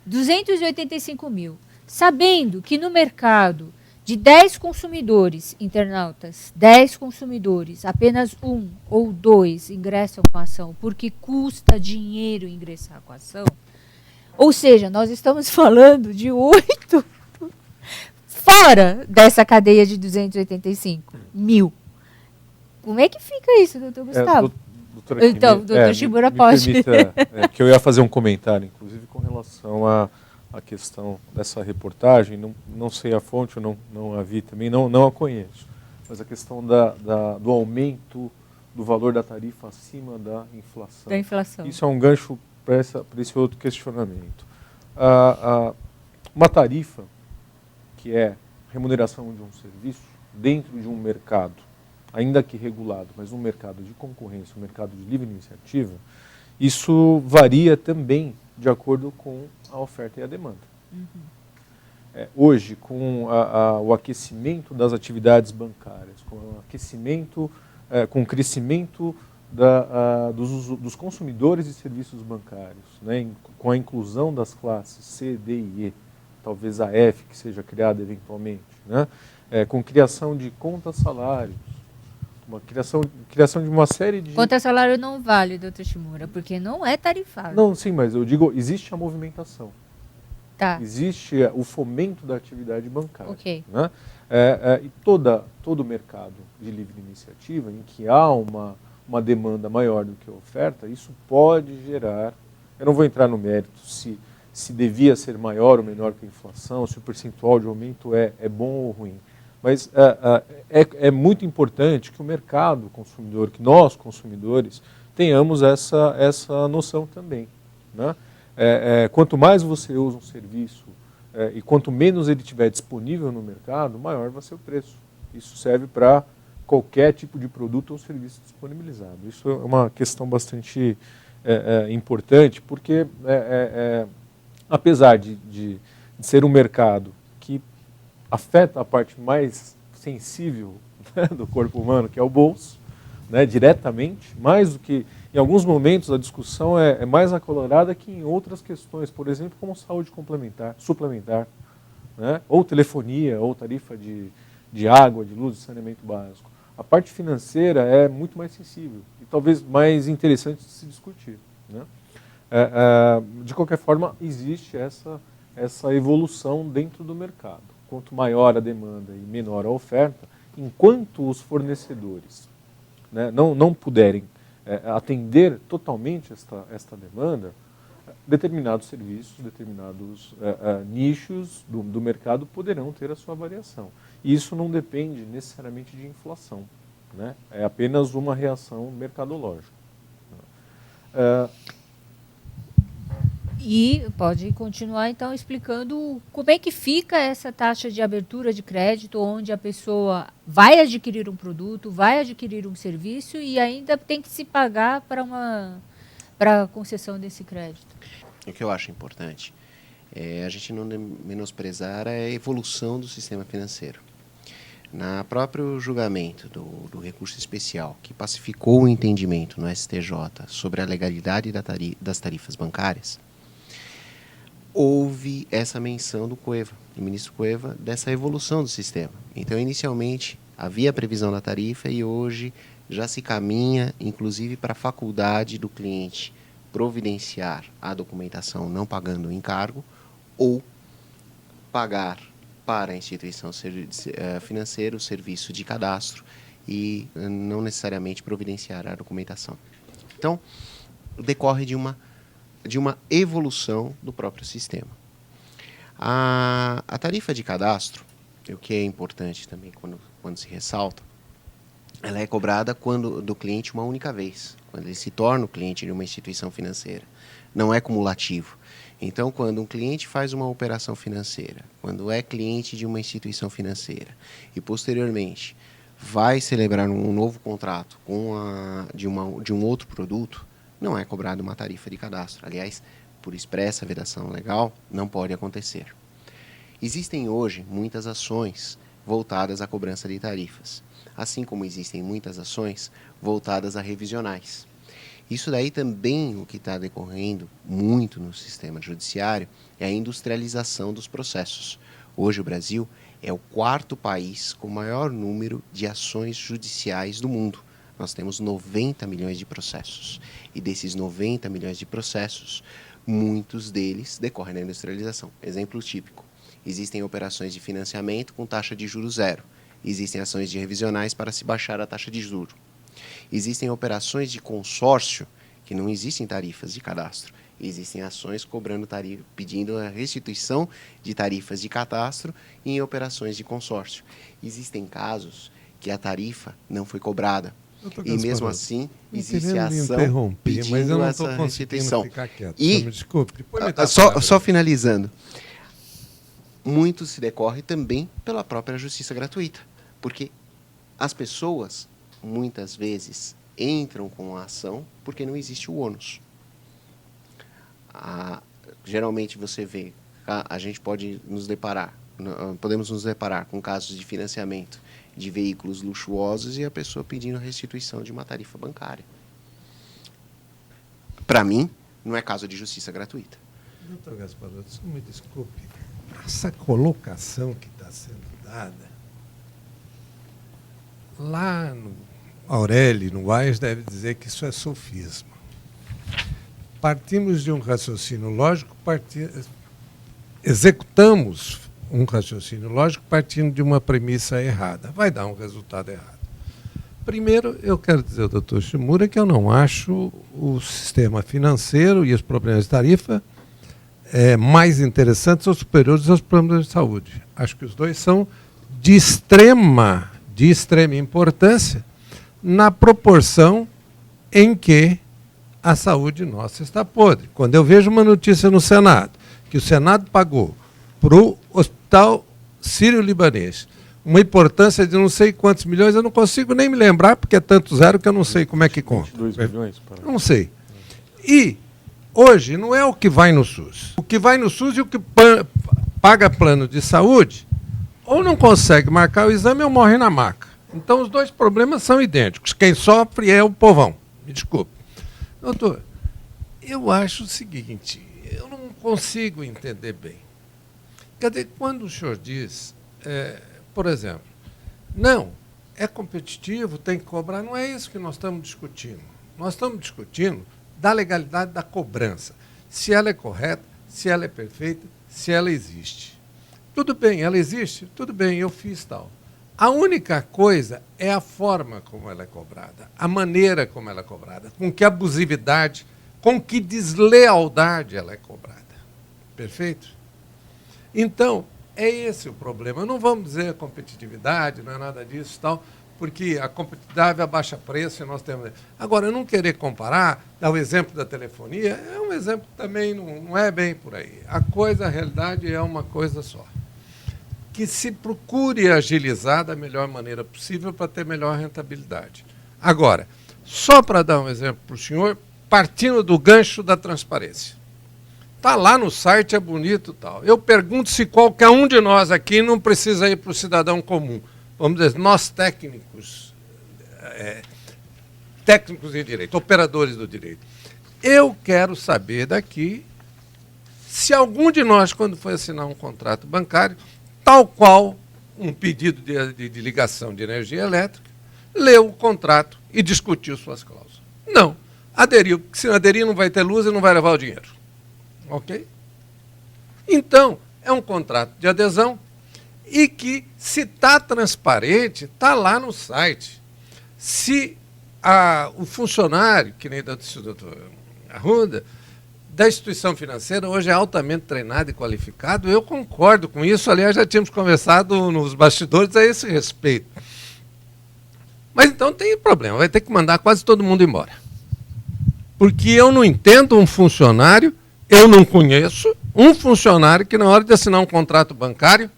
285 mil. Sabendo que no mercado de 10 consumidores, internautas, 10 consumidores, apenas 1 ou 2 ingressam com a ação, porque custa dinheiro ingressar com a ação. Ou seja, nós estamos falando de 8 fora dessa cadeia de 285 mil. Como é que fica isso, doutor Gustavo? Então, doutor Shimura pode. Permita, que eu ia fazer um comentário, inclusive, com relação à questão dessa reportagem. Não sei a fonte, eu não a vi também, não a conheço. Mas a questão do aumento do valor da tarifa acima da inflação. Da inflação. Isso é um gancho para esse outro questionamento. Uma tarifa, que é remuneração de um serviço, dentro de um mercado, ainda que regulado, mas um mercado de concorrência, um mercado de livre iniciativa, isso varia também de acordo com a oferta e a demanda. Hoje, com o aquecimento das atividades bancárias, com o aquecimento, com o crescimento dos consumidores de serviços bancários, né, com a inclusão das classes C, D e E, talvez a F que seja criada eventualmente, né, com criação de contas salários, uma criação de uma série de... Conta salário não vale, doutor Shimura, porque não é tarifário. Não, sim, mas eu digo, existe a movimentação. Tá. Existe o fomento da atividade bancária. Ok. Né? E todo mercado de livre iniciativa, em que há uma demanda maior do que a oferta, isso pode gerar... Eu não vou entrar no mérito se devia ser maior ou menor que a inflação, se o percentual de aumento é bom ou ruim. Mas é muito importante que o mercado consumidor, que nós consumidores, tenhamos essa noção também. Né? Quanto mais você usa um serviço e quanto menos ele estiver disponível no mercado, maior vai ser o preço. Isso serve para qualquer tipo de produto ou serviço disponibilizado. Isso é uma questão bastante importante, porque apesar de ser um mercado que afeta a parte mais sensível, né, do corpo humano, que é o bolso, né, diretamente, mais do que... Em alguns momentos a discussão é mais acalorada que em outras questões, por exemplo, como saúde suplementar, né, ou telefonia, ou tarifa de água, de luz, de saneamento básico. A parte financeira é muito mais sensível e talvez mais interessante de se discutir. Né? De qualquer forma, existe essa evolução dentro do mercado. Quanto maior a demanda e menor a oferta, enquanto os fornecedores, né, não puderem atender totalmente esta demanda, determinados serviços, determinados nichos do mercado poderão ter a sua variação. E isso não depende necessariamente de inflação, né? É apenas uma reação mercadológica. E pode continuar, então, explicando como é que fica essa taxa de abertura de crédito, onde a pessoa vai adquirir um produto, vai adquirir um serviço e ainda tem que se pagar para a concessão desse crédito. O que eu acho importante é a gente não menosprezar a evolução do sistema financeiro. Na próprio julgamento do recurso especial, que pacificou o entendimento no STJ sobre a legalidade das tarifas bancárias, houve essa menção do ministro Cueva, dessa evolução do sistema. Então, inicialmente, havia a previsão da tarifa e hoje já se caminha, inclusive, para a faculdade do cliente providenciar a documentação não pagando o encargo ou pagar para a instituição financeira o serviço de cadastro e não necessariamente providenciar a documentação. Então, decorre de uma evolução do próprio sistema. A tarifa de cadastro, o que é importante também quando se ressalta, ela é cobrada do cliente uma única vez, quando ele se torna o cliente de uma instituição financeira. Não é cumulativo. Então, quando um cliente faz uma operação financeira, quando é cliente de uma instituição financeira e, posteriormente, vai celebrar um novo contrato de um outro produto, não é cobrada uma tarifa de cadastro. Aliás, por expressa vedação legal, não pode acontecer. Existem hoje muitas ações voltadas à cobrança de tarifas, assim como existem muitas ações voltadas a revisionais. Isso daí também, o que está decorrendo muito no sistema judiciário, é a industrialização dos processos. Hoje o Brasil é o 4º país com maior número de ações judiciais do mundo. Nós temos 90 milhões de processos. E desses 90 milhões de processos, muitos deles decorrem da industrialização. Exemplo típico: existem operações de financiamento com taxa de juros zero. Existem ações de revisionais para se baixar a taxa de juros. Existem operações de consórcio que não existem tarifas de cadastro. Existem ações cobrando tarifa, pedindo a restituição de tarifas de cadastro em operações de consórcio. Existem casos que a tarifa não foi cobrada. E mesmo assim, existe a ação pedindo essa restituição. E, me desculpe, só finalizando, muito se decorre também pela própria justiça gratuita, porque as pessoas, muitas vezes, entram com a ação porque não existe o ônus. Geralmente você vê, a gente pode podemos nos deparar com casos de financiamento de veículos luxuosos e a pessoa pedindo restituição de uma tarifa bancária. Para mim, não é caso de justiça gratuita. Doutor Gasparotto, me desculpe, essa colocação que está sendo dada, lá no Aurélio, no Wise, deve dizer que isso é sofisma. Partimos de um raciocínio lógico, executamos um raciocínio lógico partindo de uma premissa errada. Vai dar um resultado errado. Primeiro, eu quero dizer ao doutor Shimura que eu não acho o sistema financeiro e os problemas de tarifa mais interessantes ou superiores aos problemas de saúde. Acho que os dois são de extrema importância na proporção em que a saúde nossa está podre. Quando eu vejo uma notícia no Senado, que o Senado pagou para o Hospital Sírio-Libanês uma importância de não sei quantos milhões, eu não consigo nem me lembrar, porque é tanto zero que eu não sei como é que conta. 22 milhões? Não sei. E hoje não é o que vai no SUS. O que vai no SUS e o que paga plano de saúde, ou não consegue marcar o exame ou morre na maca. Então os dois problemas são idênticos. Quem sofre é o povão. Me desculpe. Doutor, eu acho o seguinte, eu não consigo entender bem. Quer dizer, quando o senhor diz, por exemplo, não, é competitivo, tem que cobrar, não é isso que nós estamos discutindo. Nós estamos discutindo da legalidade da cobrança. Se ela é correta, se ela é perfeita, se ela existe. Tudo bem, ela existe? Tudo bem, eu fiz tal. A única coisa é a forma como ela é cobrada, a maneira como ela é cobrada, com que abusividade, com que deslealdade ela é cobrada. Perfeito? Então, é esse o problema. Não vamos dizer competitividade, não é nada disso, tal, porque a competitividade abaixa preço e nós temos... Agora, não querer comparar, dar o exemplo da telefonia, é um exemplo que também não é bem por aí. A realidade é uma coisa só. Que se procure agilizar da melhor maneira possível para ter melhor rentabilidade. Agora, só para dar um exemplo para o senhor, partindo do gancho da transparência. Está lá no site, é bonito e tal. Eu pergunto se qualquer um de nós aqui não precisa ir para o cidadão comum. Vamos dizer, nós técnicos em direito, operadores do direito. Eu quero saber daqui se algum de nós, quando for assinar um contrato bancário, tal qual um pedido de ligação de energia elétrica, leu o contrato e discutiu suas cláusulas. Não. Aderiu. Se não aderir, não vai ter luz e não vai levar o dinheiro. Ok? Então, é um contrato de adesão e que, se está transparente, está lá no site. Se o funcionário, que nem disse o doutor Arruda, da instituição financeira, hoje é altamente treinado e qualificado, eu concordo com isso. Aliás, já tínhamos conversado nos bastidores a esse respeito. Mas então tem problema, vai ter que mandar quase todo mundo embora. Porque eu não entendo um funcionário eu não conheço um funcionário que, na hora de assinar um contrato bancário,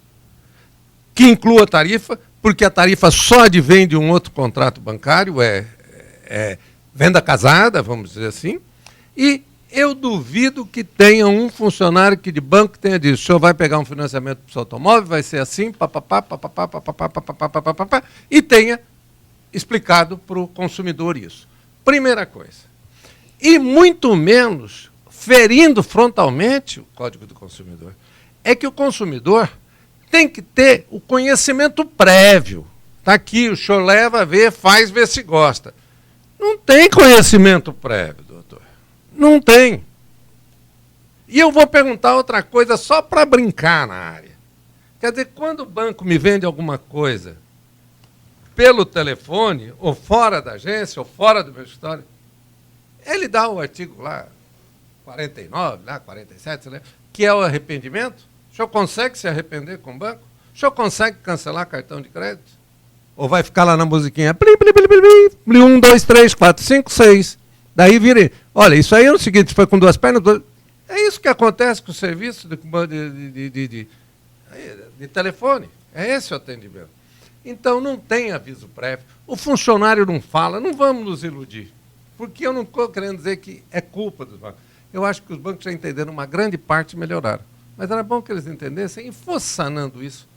que inclua a tarifa, porque a tarifa só advém de um outro contrato bancário, é venda casada, vamos dizer assim, e eu duvido que tenha um funcionário que de banco que tenha dito: o senhor vai pegar um financiamento para o seu automóvel, vai ser assim, papapá, papapá, papapá, papapá, papapá, e tenha explicado para o consumidor isso. Primeira coisa. E muito menos ferindo frontalmente o Código do Consumidor. É que o consumidor tem que ter o conhecimento prévio. Está aqui, o senhor leva, vê, faz, vê se gosta. Não tem conhecimento prévio, doutor. Não tem. E eu vou perguntar outra coisa só para brincar na área. Quer dizer, quando o banco me vende alguma coisa pelo telefone, ou fora da agência, ou fora do meu escritório, ele dá o artigo lá, 49, lá, 47, sei lá, que é o arrependimento. O senhor consegue se arrepender com o banco? O senhor consegue cancelar cartão de crédito? Ou vai ficar lá na musiquinha, plim, plim, plim, plim, plim, 1, 2, 3, 4, 5, 6. Daí vira, olha, isso aí é o seguinte, foi com duas pernas. É isso que acontece com o serviço de telefone. É esse o atendimento. Então, não tem aviso prévio. O funcionário não fala, não vamos nos iludir. Porque eu não estou querendo dizer que é culpa dos bancos. Eu acho que os bancos já entenderam uma grande parte e melhoraram. Mas era bom que eles entendessem e fossem sanando isso.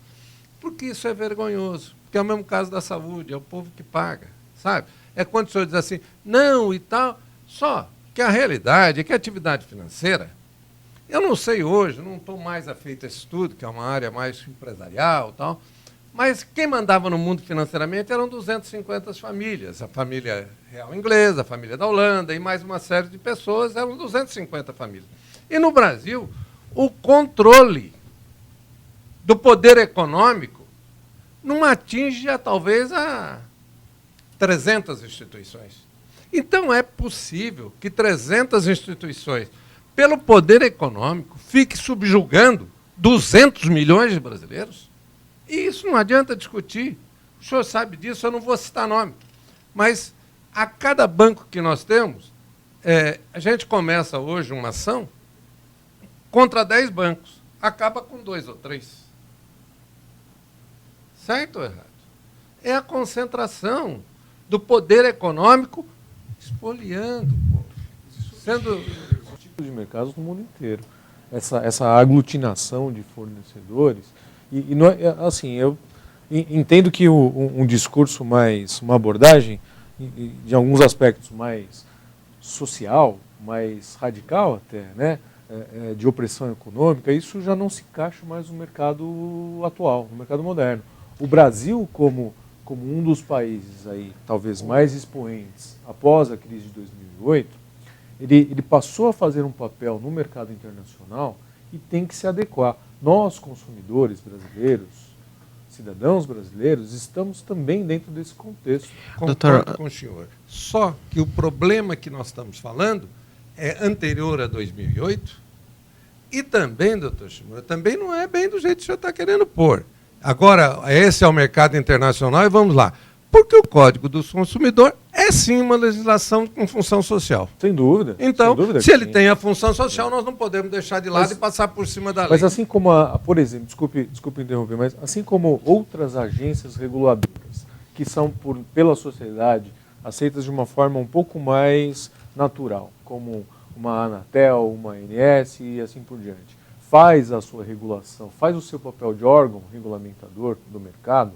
Porque isso é vergonhoso. Porque é o mesmo caso da saúde, é o povo que paga, sabe? É quando o senhor diz assim, não e tal, só que a realidade é que a atividade financeira, eu não sei hoje, não estou mais afeito a esse estudo, que é uma área mais empresarial e tal, mas quem mandava no mundo financeiramente eram 250 famílias. A família real inglesa, a família da Holanda e mais uma série de pessoas, eram 250 famílias. E no Brasil, o controle do poder econômico não atinge talvez a 300 instituições. Então é possível que 300 instituições, pelo poder econômico, fiquem subjugando 200 milhões de brasileiros? E isso não adianta discutir. O senhor sabe disso, eu não vou citar nome. Mas a cada banco que nós temos, a gente começa hoje uma ação contra 10 bancos. Acaba com 2 ou 3. Certo ou errado? É a concentração do poder econômico espoliando o povo. Sendo tipos de mercados no mundo inteiro. Essa aglutinação de fornecedores. E não, assim, eu entendo que um discurso mais, uma abordagem, de alguns aspectos mais social, mais radical até, né, de opressão econômica, isso já não se encaixa mais no mercado atual, no mercado moderno. O Brasil, como um dos países aí, talvez mais expoentes após a crise de 2008, ele passou a fazer um papel no mercado internacional e tem que se adequar. Nós, consumidores brasileiros, cidadãos brasileiros, estamos também dentro desse contexto. Concordo com o senhor. Só que o problema que nós estamos falando é anterior a 2008 e também, doutor Shimura, também não é bem do jeito que o senhor está querendo pôr. Agora, esse é o mercado internacional e vamos lá. Porque o Código do Consumidor é sim uma legislação com função social. Sem dúvida. Então, sem dúvida se ele tem a função social, nós não podemos deixar de lado e passar por cima da lei. Mas assim como, por exemplo, desculpe interromper, mas assim como outras agências reguladoras que são pela sociedade aceitas de uma forma um pouco mais natural, como uma Anatel, uma ANS e assim por diante, faz a sua regulação, faz o seu papel de órgão regulamentador do mercado,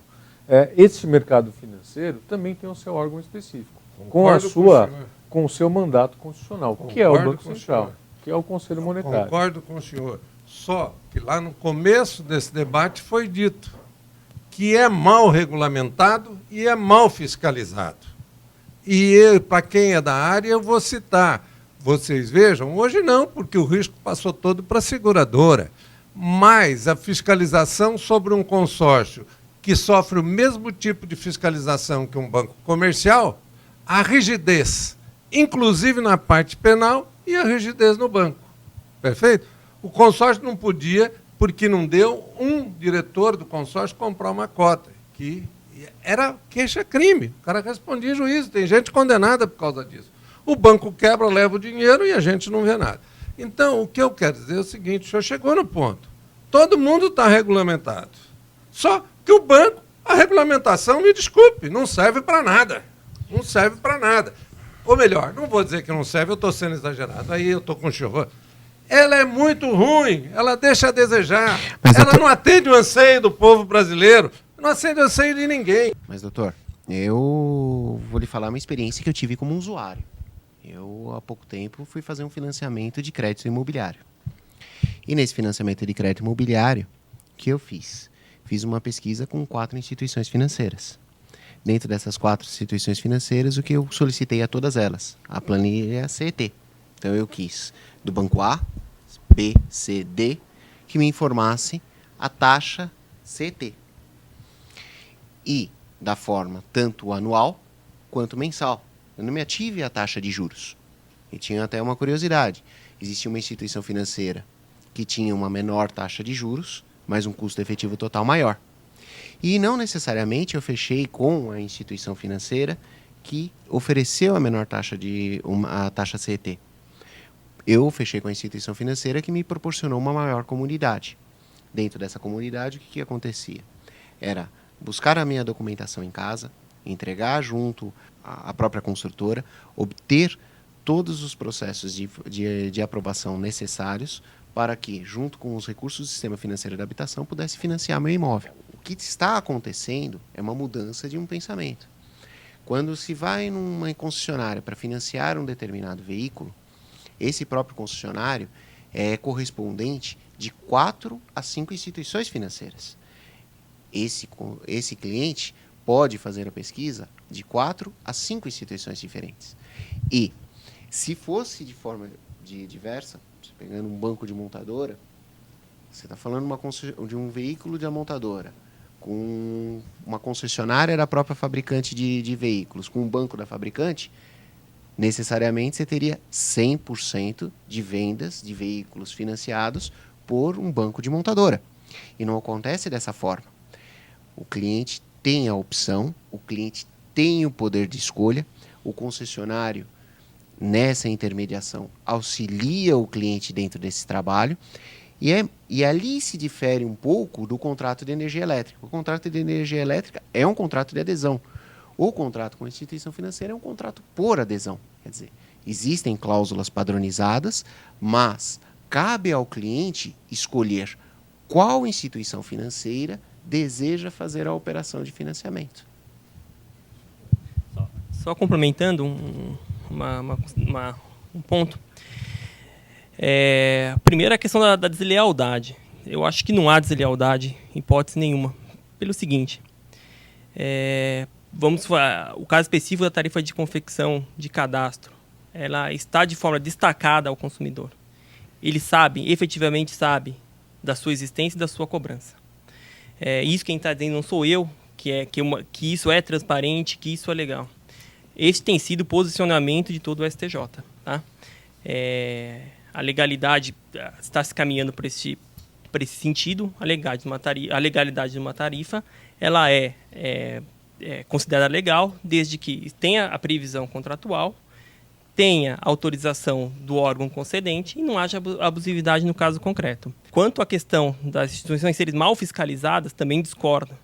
este mercado financeiro também tem o seu órgão específico, com o seu mandato constitucional, que é o Banco Central, que é o Conselho Monetário. Concordo com o senhor. Só que lá no começo desse debate foi dito que é mal regulamentado e é mal fiscalizado. E para quem é da área, eu vou citar. Vocês vejam, hoje não, porque o risco passou todo para a seguradora. Mas a fiscalização sobre um consórcio que sofre o mesmo tipo de fiscalização que um banco comercial, a rigidez, inclusive na parte penal, e a rigidez no banco. Perfeito? O consórcio não podia, porque não deu um diretor do consórcio comprar uma cota, que era queixa-crime. O cara respondia juízo, tem gente condenada por causa disso. O banco quebra, leva o dinheiro e a gente não vê nada. Então, o que eu quero dizer é o seguinte, o senhor chegou no ponto. Todo mundo está regulamentado. Só que o banco, a regulamentação, me desculpe, não serve para nada. Não serve para nada. Ou melhor, não vou dizer que não serve, eu estou sendo exagerado. Aí eu estou com chorro. Ela é muito ruim, ela deixa a desejar. Mas, ela doutor, não atende o anseio do povo brasileiro, não atende o anseio de ninguém. Mas, doutor, eu vou lhe falar uma experiência que eu tive como usuário. Eu, há pouco tempo, fui fazer um financiamento de crédito imobiliário. E nesse financiamento de crédito imobiliário, o que eu fiz? Fiz uma pesquisa com 4 instituições financeiras. Dentro dessas 4 instituições financeiras, o que eu solicitei a todas elas? A planilha CET. Então, eu quis do banco A, B, C, D, que me informasse a taxa CET. E da forma tanto anual quanto mensal. Eu não me ative à taxa de juros. E tinha até uma curiosidade. Existia uma instituição financeira que tinha uma menor taxa de juros, mas um custo efetivo total maior. E não necessariamente eu fechei com a instituição financeira que ofereceu a menor taxa a taxa CET. Eu fechei com a instituição financeira que me proporcionou uma maior comunidade. Dentro dessa comunidade, o que acontecia? Era buscar a minha documentação em casa, entregar junto à própria construtora, obter todos os processos de aprovação necessários para que, junto com os recursos do Sistema Financeiro da Habitação, pudesse financiar meu imóvel. O que está acontecendo é uma mudança de um pensamento. Quando se vai numa concessionária para financiar um determinado veículo, esse próprio concessionário é correspondente de 4 a 5 instituições financeiras. Esse cliente pode fazer a pesquisa de 4 a 5 instituições diferentes. E, se fosse de forma diversa, pegando um banco de montadora, você está falando de um veículo de montadora, com uma concessionária da própria fabricante de veículos, com um banco da fabricante, necessariamente você teria 100% de vendas de veículos financiados por um banco de montadora. E não acontece dessa forma. O cliente tem a opção, o cliente tem o poder de escolha, o concessionário, nessa intermediação, auxilia o cliente dentro desse trabalho, e ali se difere um pouco do contrato de energia elétrica. O contrato de energia elétrica é um contrato de adesão. O contrato com a instituição financeira é um contrato por adesão. Quer dizer, existem cláusulas padronizadas, mas cabe ao cliente escolher qual instituição financeira deseja fazer a operação de financiamento. Só complementando um ponto. Primeiro, a questão da deslealdade. Eu acho que não há deslealdade, em hipótese nenhuma. Pelo seguinte, o caso específico da tarifa de confecção de cadastro, ela está de forma destacada ao consumidor. Ele efetivamente sabe da sua existência e da sua cobrança. Isso quem está dizendo não sou eu, que isso é transparente, que isso é legal. Esse tem sido o posicionamento de todo o STJ. Tá? A legalidade está se caminhando por esse sentido. A legalidade de uma tarifa ela é considerada legal desde que tenha a previsão contratual, tenha autorização do órgão concedente e não haja abusividade no caso concreto. Quanto à questão das instituições serem mal fiscalizadas, também discordo.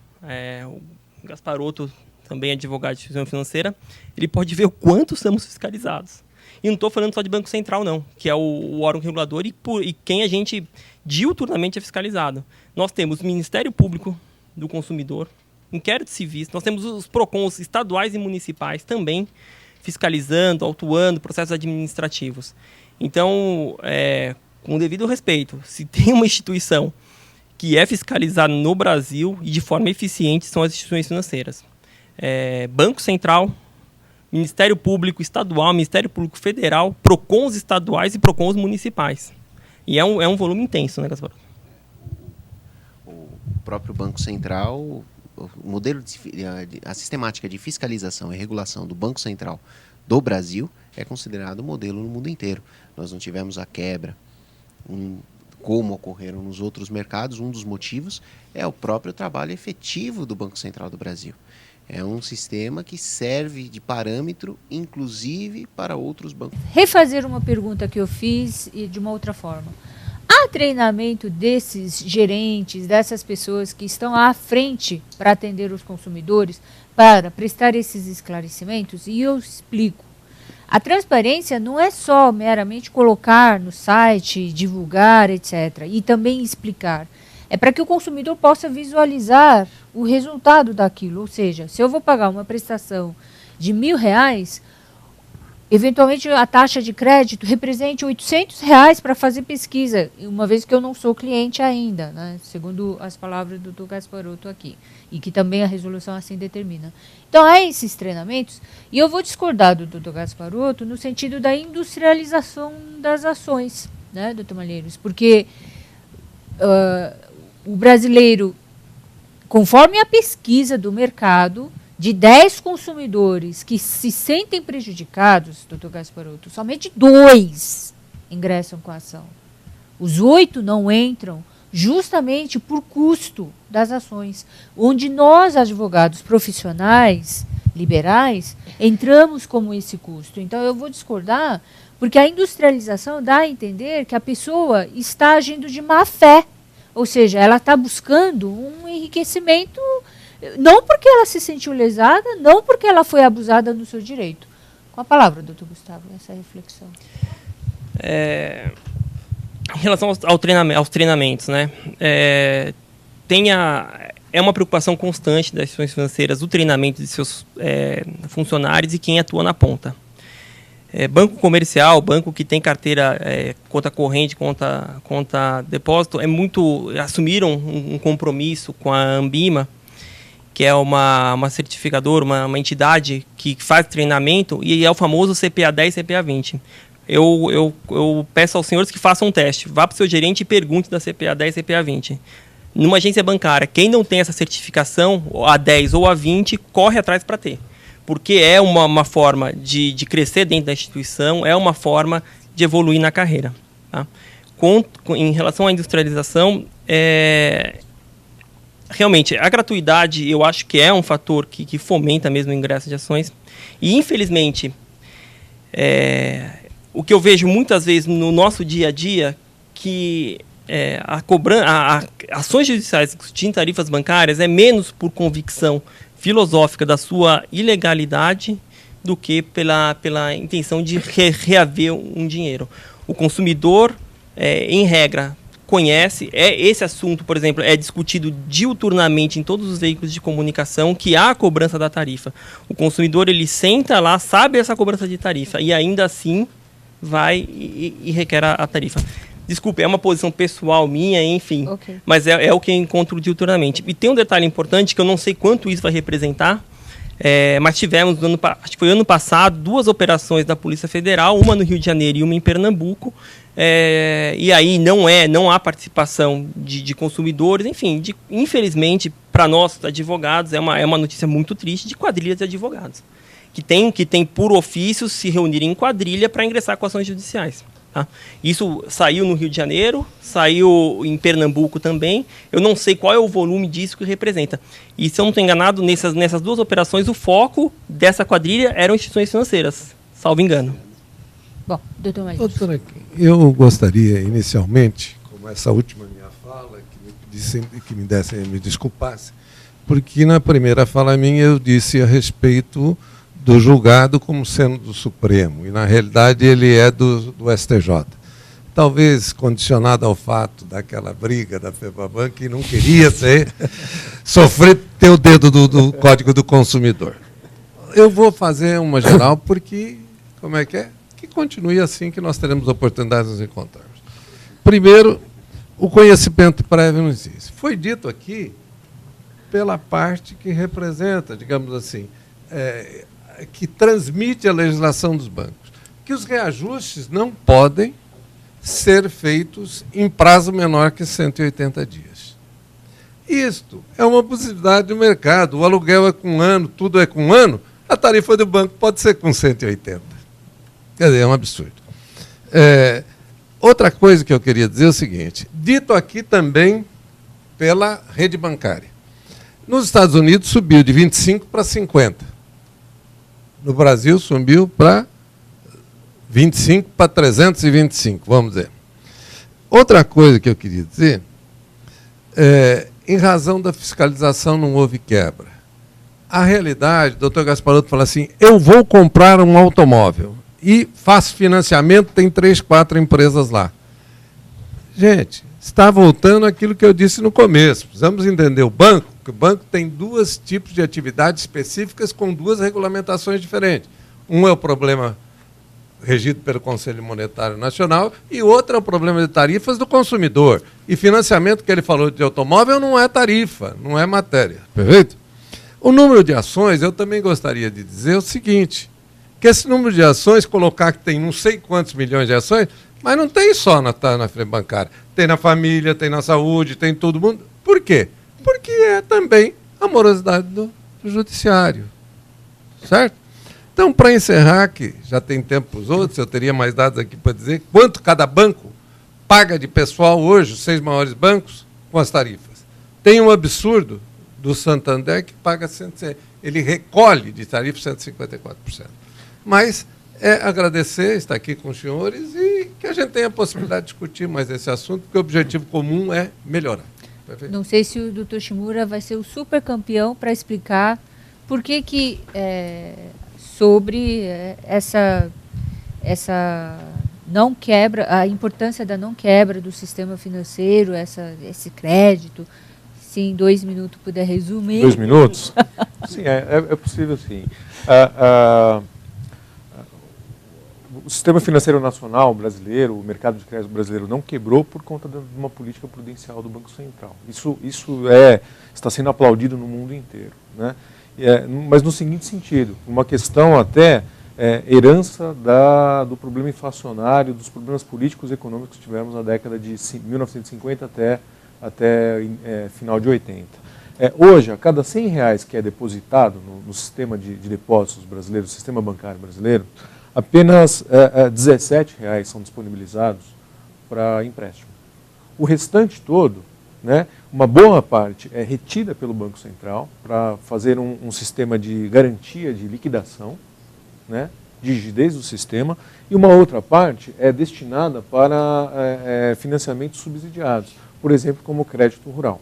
O Gasparotto, também advogado de instituição financeira, ele pode ver o quanto somos fiscalizados. E não estou falando só de Banco Central, não, que é o órgão regulador e quem a gente diuturnamente é fiscalizado. Nós temos o Ministério Público do Consumidor, inquéritos civis, nós temos os PROCONs estaduais e municipais também fiscalizando, autuando processos administrativos. Então, com o devido respeito, se tem uma instituição que é fiscalizada no Brasil e de forma eficiente, são as instituições financeiras. Banco Central, Ministério Público Estadual, Ministério Público Federal, PROCONs estaduais e PROCONs municipais. E é um volume intenso, né, Gaspar? O próprio Banco Central, o modelo a sistemática de fiscalização e regulação do Banco Central do Brasil é considerado modelo no mundo inteiro. Nós não tivemos a quebra como ocorreram nos outros mercados, um dos motivos é o próprio trabalho efetivo do Banco Central do Brasil. É um sistema que serve de parâmetro, inclusive, para outros bancos. Refazer uma pergunta que eu fiz e de uma outra forma. Há treinamento desses gerentes, dessas pessoas que estão à frente para atender os consumidores, para prestar esses esclarecimentos? E eu explico. A transparência não é só meramente colocar no site, divulgar, etc. E também explicar. É para que o consumidor possa visualizar o resultado daquilo. Ou seja, se eu vou pagar uma prestação de R$1.000, eventualmente a taxa de crédito represente R$800 para fazer pesquisa, uma vez que eu não sou cliente ainda, né? Segundo as palavras do Dr. Gasparotto aqui, e que também a resolução assim determina. Então, há esses treinamentos, e eu vou discordar do Dr. Gasparotto no sentido da industrialização das ações, né, Dr. Malheiros? Porque o brasileiro, conforme a pesquisa do mercado, de 10 consumidores que se sentem prejudicados, Dr. Gasparotto, somente 2 ingressam com a ação. Os 8 não entram justamente por custo das ações, onde nós, advogados profissionais, liberais, entramos como esse custo. Então, eu vou discordar, porque a industrialização dá a entender que a pessoa está agindo de má fé, ou seja, ela está buscando um enriquecimento, não porque ela se sentiu lesada, não porque ela foi abusada no seu direito. Com a palavra, doutor Gustavo, essa reflexão. Em relação aos treinamentos, né? É uma preocupação constante das instituições financeiras o treinamento de seus funcionários e quem atua na ponta. Banco comercial, banco que tem carteira, conta corrente, conta depósito, assumiram um compromisso com a Anbima, que é uma certificadora, uma entidade que faz treinamento, e é o famoso CPA 10 e CPA 20. Eu peço aos senhores que façam um teste. Vá para o seu gerente e pergunte da CPA 10 e CPA 20. Numa agência bancária, quem não tem essa certificação, a 10 ou a 20, corre atrás para ter. Porque é uma forma de crescer dentro da instituição, é uma forma de evoluir na carreira. Tá? Em relação à industrialização, realmente, a gratuidade eu acho que é um fator que fomenta mesmo o ingresso de ações. E, infelizmente, o que eu vejo muitas vezes no nosso dia a dia, que ações judiciais discutindo tarifas bancárias é menos por convicção filosófica da sua ilegalidade do que pela intenção de reaver um dinheiro. O consumidor, em regra, conhece, esse assunto, por exemplo, é discutido diuturnamente em todos os veículos de comunicação, que há a cobrança da tarifa. O consumidor, ele senta lá, sabe essa cobrança de tarifa, e ainda assim vai e requer a tarifa. Desculpe, é uma posição pessoal minha, enfim, okay. Mas é o que eu encontro diuturnamente. E tem um detalhe importante, que eu não sei quanto isso vai representar, mas tivemos, acho que foi ano passado, 2 operações da Polícia Federal, uma no Rio de Janeiro e uma em Pernambuco, e aí não há participação de consumidores, enfim, infelizmente, para nós advogados, é uma notícia muito triste, de quadrilhas de advogados, que tem por ofício se reunirem em quadrilha para ingressar com ações judiciais. Tá? Isso saiu no Rio de Janeiro, saiu em Pernambuco também. Eu não sei qual é o volume disso que representa. E, se eu não estou enganado, nessas 2 operações, o foco dessa quadrilha eram instituições financeiras, salvo engano. Bom, doutor Malheiros. Doutora, eu gostaria, inicialmente, como essa última minha fala, que me desculpasse, porque na primeira fala minha eu disse a respeito do julgado como sendo do Supremo, e na realidade ele é do STJ. Talvez condicionado ao fato daquela briga da FEBABAN, que não queria ter o dedo do Código do Consumidor. Eu vou fazer uma geral, porque, como é? Que continue assim, que nós teremos oportunidade de nos encontrarmos. Primeiro, o conhecimento prévio não existe. Foi dito aqui pela parte que representa, digamos assim, que transmite a legislação dos bancos, que os reajustes não podem ser feitos em prazo menor que 180 dias. Isto é uma possibilidade do mercado. O aluguel é com 1 ano, tudo é com 1 ano, a tarifa do banco pode ser com 180. Quer dizer, é um absurdo. Outra coisa que eu queria dizer é o seguinte, dito aqui também pela rede bancária. Nos Estados Unidos subiu de 25 para 50. No Brasil subiu para 25 para 325, vamos dizer. Outra coisa que eu queria dizer, em razão da fiscalização não houve quebra. A realidade, o doutor Gasparotto fala assim, eu vou comprar um automóvel e faço financiamento, tem 3, 4 empresas lá. Gente, está voltando àquilo que eu disse no começo. Precisamos entender o banco, que o banco tem 2 tipos de atividades específicas com 2 regulamentações diferentes. Um é o problema regido pelo Conselho Monetário Nacional, e outro é o problema de tarifas do consumidor. E financiamento que ele falou de automóvel não é tarifa, não é matéria. Perfeito? O número de ações, eu também gostaria de dizer o seguinte, que esse número de ações, colocar que tem não sei quantos milhões de ações, mas não tem só na frente bancária. Tem na família, tem na saúde, tem todo mundo. Por quê? Porque é também a morosidade do judiciário. Certo? Então, para encerrar, que já tem tempo para os outros, eu teria mais dados aqui para dizer quanto cada banco paga de pessoal hoje, os 6 maiores bancos, com as tarifas. Tem um absurdo do Santander que paga 100%, ele recolhe de tarifa 154%. Mas agradecer, estar aqui com os senhores e que a gente tenha a possibilidade de discutir mais esse assunto, porque o objetivo comum é melhorar. Perfeito? Não sei se o Dr. Shimura vai ser o super campeão para explicar por que sobre essa não quebra, a importância da não quebra do sistema financeiro, esse crédito. Se em 2 minutos puder resumir. 2 minutos? Sim, é possível sim. O sistema financeiro nacional brasileiro, o mercado de crédito brasileiro não quebrou por conta de uma política prudencial do Banco Central. Isso está sendo aplaudido no mundo inteiro, né? Mas no seguinte sentido, uma questão até herança do problema inflacionário, dos problemas políticos e econômicos que tivemos na década de 1950 até final de 80. Hoje, a cada R$100 que é depositado no sistema de depósitos brasileiro, no sistema bancário brasileiro, apenas R$17 são disponibilizados para empréstimo. O restante todo, né, uma boa parte é retida pelo Banco Central para fazer um sistema de garantia de liquidação, né, de rigidez do sistema, e uma outra parte é destinada para financiamentos subsidiados, por exemplo, como o crédito rural.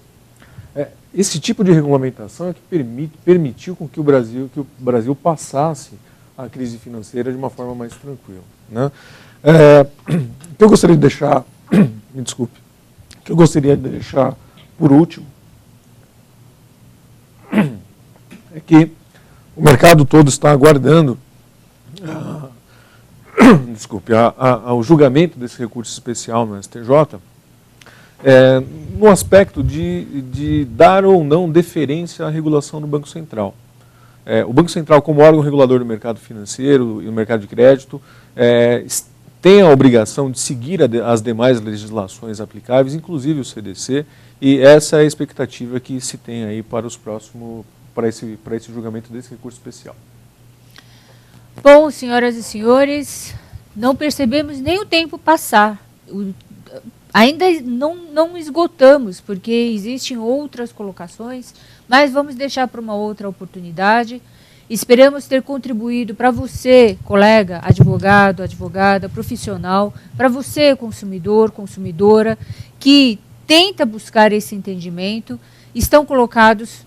Esse tipo de regulamentação é que permitiu com que o Brasil passasse a crise financeira de uma forma mais tranquila, né? O que eu gostaria de deixar, me desculpe, o que eu gostaria de deixar por último é que o mercado todo está aguardando o julgamento desse recurso especial no STJ, no aspecto de dar ou não deferência à regulação do Banco Central. O Banco Central, como órgão regulador do mercado financeiro e do mercado de crédito, tem a obrigação de seguir as demais legislações aplicáveis, inclusive o CDC, e essa é a expectativa que se tem aí para esse julgamento desse recurso especial. Bom, senhoras e senhores, não percebemos nem o tempo passar. Ainda não esgotamos, porque existem outras colocações, mas vamos deixar para uma outra oportunidade. Esperamos ter contribuído para você, colega, advogado, advogada, profissional, para você, consumidor, consumidora, que tenta buscar esse entendimento. Estão colocados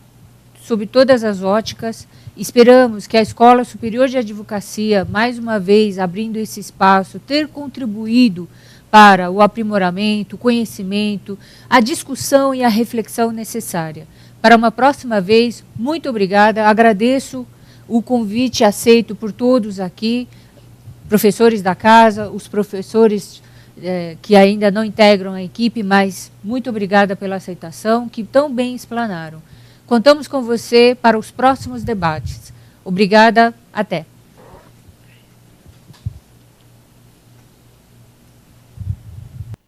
sob todas as óticas. Esperamos que a Escola Superior de Advocacia, mais uma vez, abrindo esse espaço, ter contribuído para o aprimoramento, o conhecimento, a discussão e a reflexão necessária. Para uma próxima vez, muito obrigada, agradeço o convite aceito por todos aqui, professores da casa, os professores que ainda não integram a equipe, mas muito obrigada pela aceitação, que tão bem explanaram. Contamos com você para os próximos debates. Obrigada, até.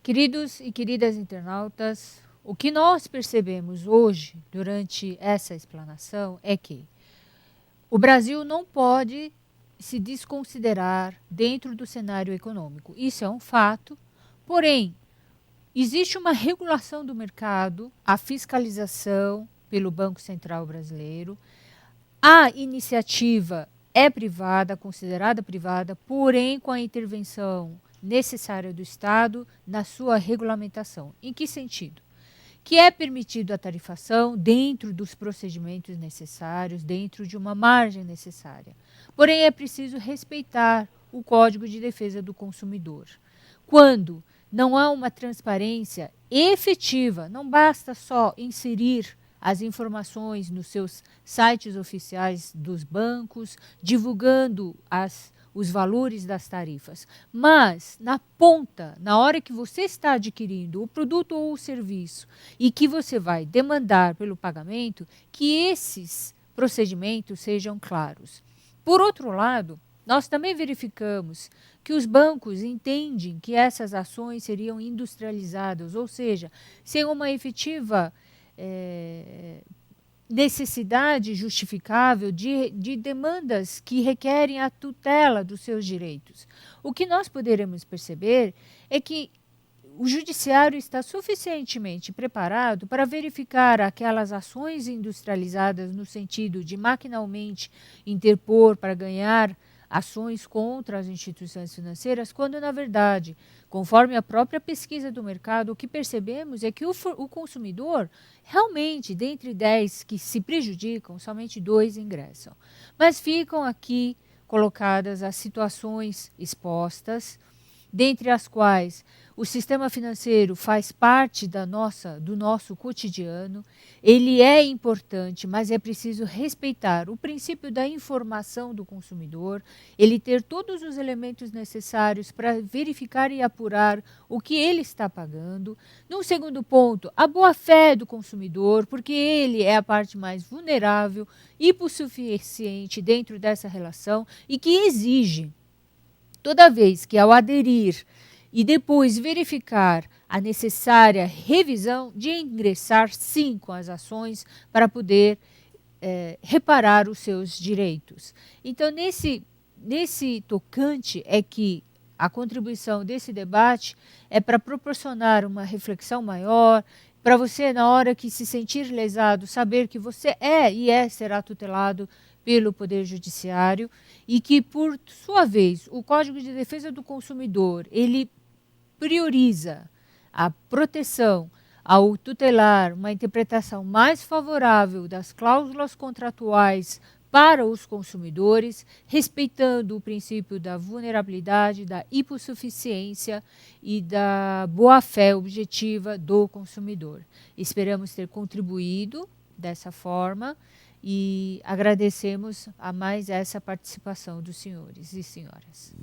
Queridos e queridas internautas, o que nós percebemos hoje, durante essa explanação, é que o Brasil não pode se desconsiderar dentro do cenário econômico. Isso é um fato, Porém, existe uma regulação do mercado, a fiscalização pelo Banco Central Brasileiro, a iniciativa é privada, considerada privada, porém com a intervenção necessária do Estado na sua regulamentação. Em que sentido? Que é permitido a tarifação dentro dos procedimentos necessários, dentro de uma margem necessária. Porém, é preciso respeitar o Código de Defesa do Consumidor. Quando não há uma transparência efetiva, não basta só inserir as informações nos seus sites oficiais dos bancos, divulgando os valores das tarifas, mas na ponta, na hora que você está adquirindo o produto ou o serviço e que você vai demandar pelo pagamento, que esses procedimentos sejam claros. Por outro lado, nós também verificamos que os bancos entendem que essas ações seriam industrializadas, ou seja, sem uma efetiva necessidade justificável de demandas que requerem a tutela dos seus direitos. O que nós poderemos perceber é que o judiciário está suficientemente preparado para verificar aquelas ações industrializadas no sentido de maquinalmente interpor para ganhar ações contra as instituições financeiras, quando, na verdade, conforme a própria pesquisa do mercado, o que percebemos é que o consumidor, realmente, dentre 10 que se prejudicam, somente 2 ingressam. Mas ficam aqui colocadas as situações expostas, dentre as quais o sistema financeiro faz parte do nosso cotidiano, ele é importante, mas é preciso respeitar o princípio da informação do consumidor, ele ter todos os elementos necessários para verificar e apurar o que ele está pagando. Num segundo ponto, a boa-fé do consumidor, porque ele é a parte mais vulnerável, hipossuficiente dentro dessa relação e que exige, toda vez que ao aderir e depois verificar a necessária revisão, de ingressar sim com as ações para poder reparar os seus direitos. Então, nesse tocante é que a contribuição desse debate é para proporcionar uma reflexão maior, para você, na hora que se sentir lesado, saber que você será tutelado pelo Poder Judiciário e que, por sua vez, o Código de Defesa do Consumidor, ele prioriza a proteção ao tutelar uma interpretação mais favorável das cláusulas contratuais para os consumidores, respeitando o princípio da vulnerabilidade, da hipossuficiência e da boa-fé objetiva do consumidor. Esperamos ter contribuído dessa forma e agradecemos a mais essa participação dos senhores e senhoras.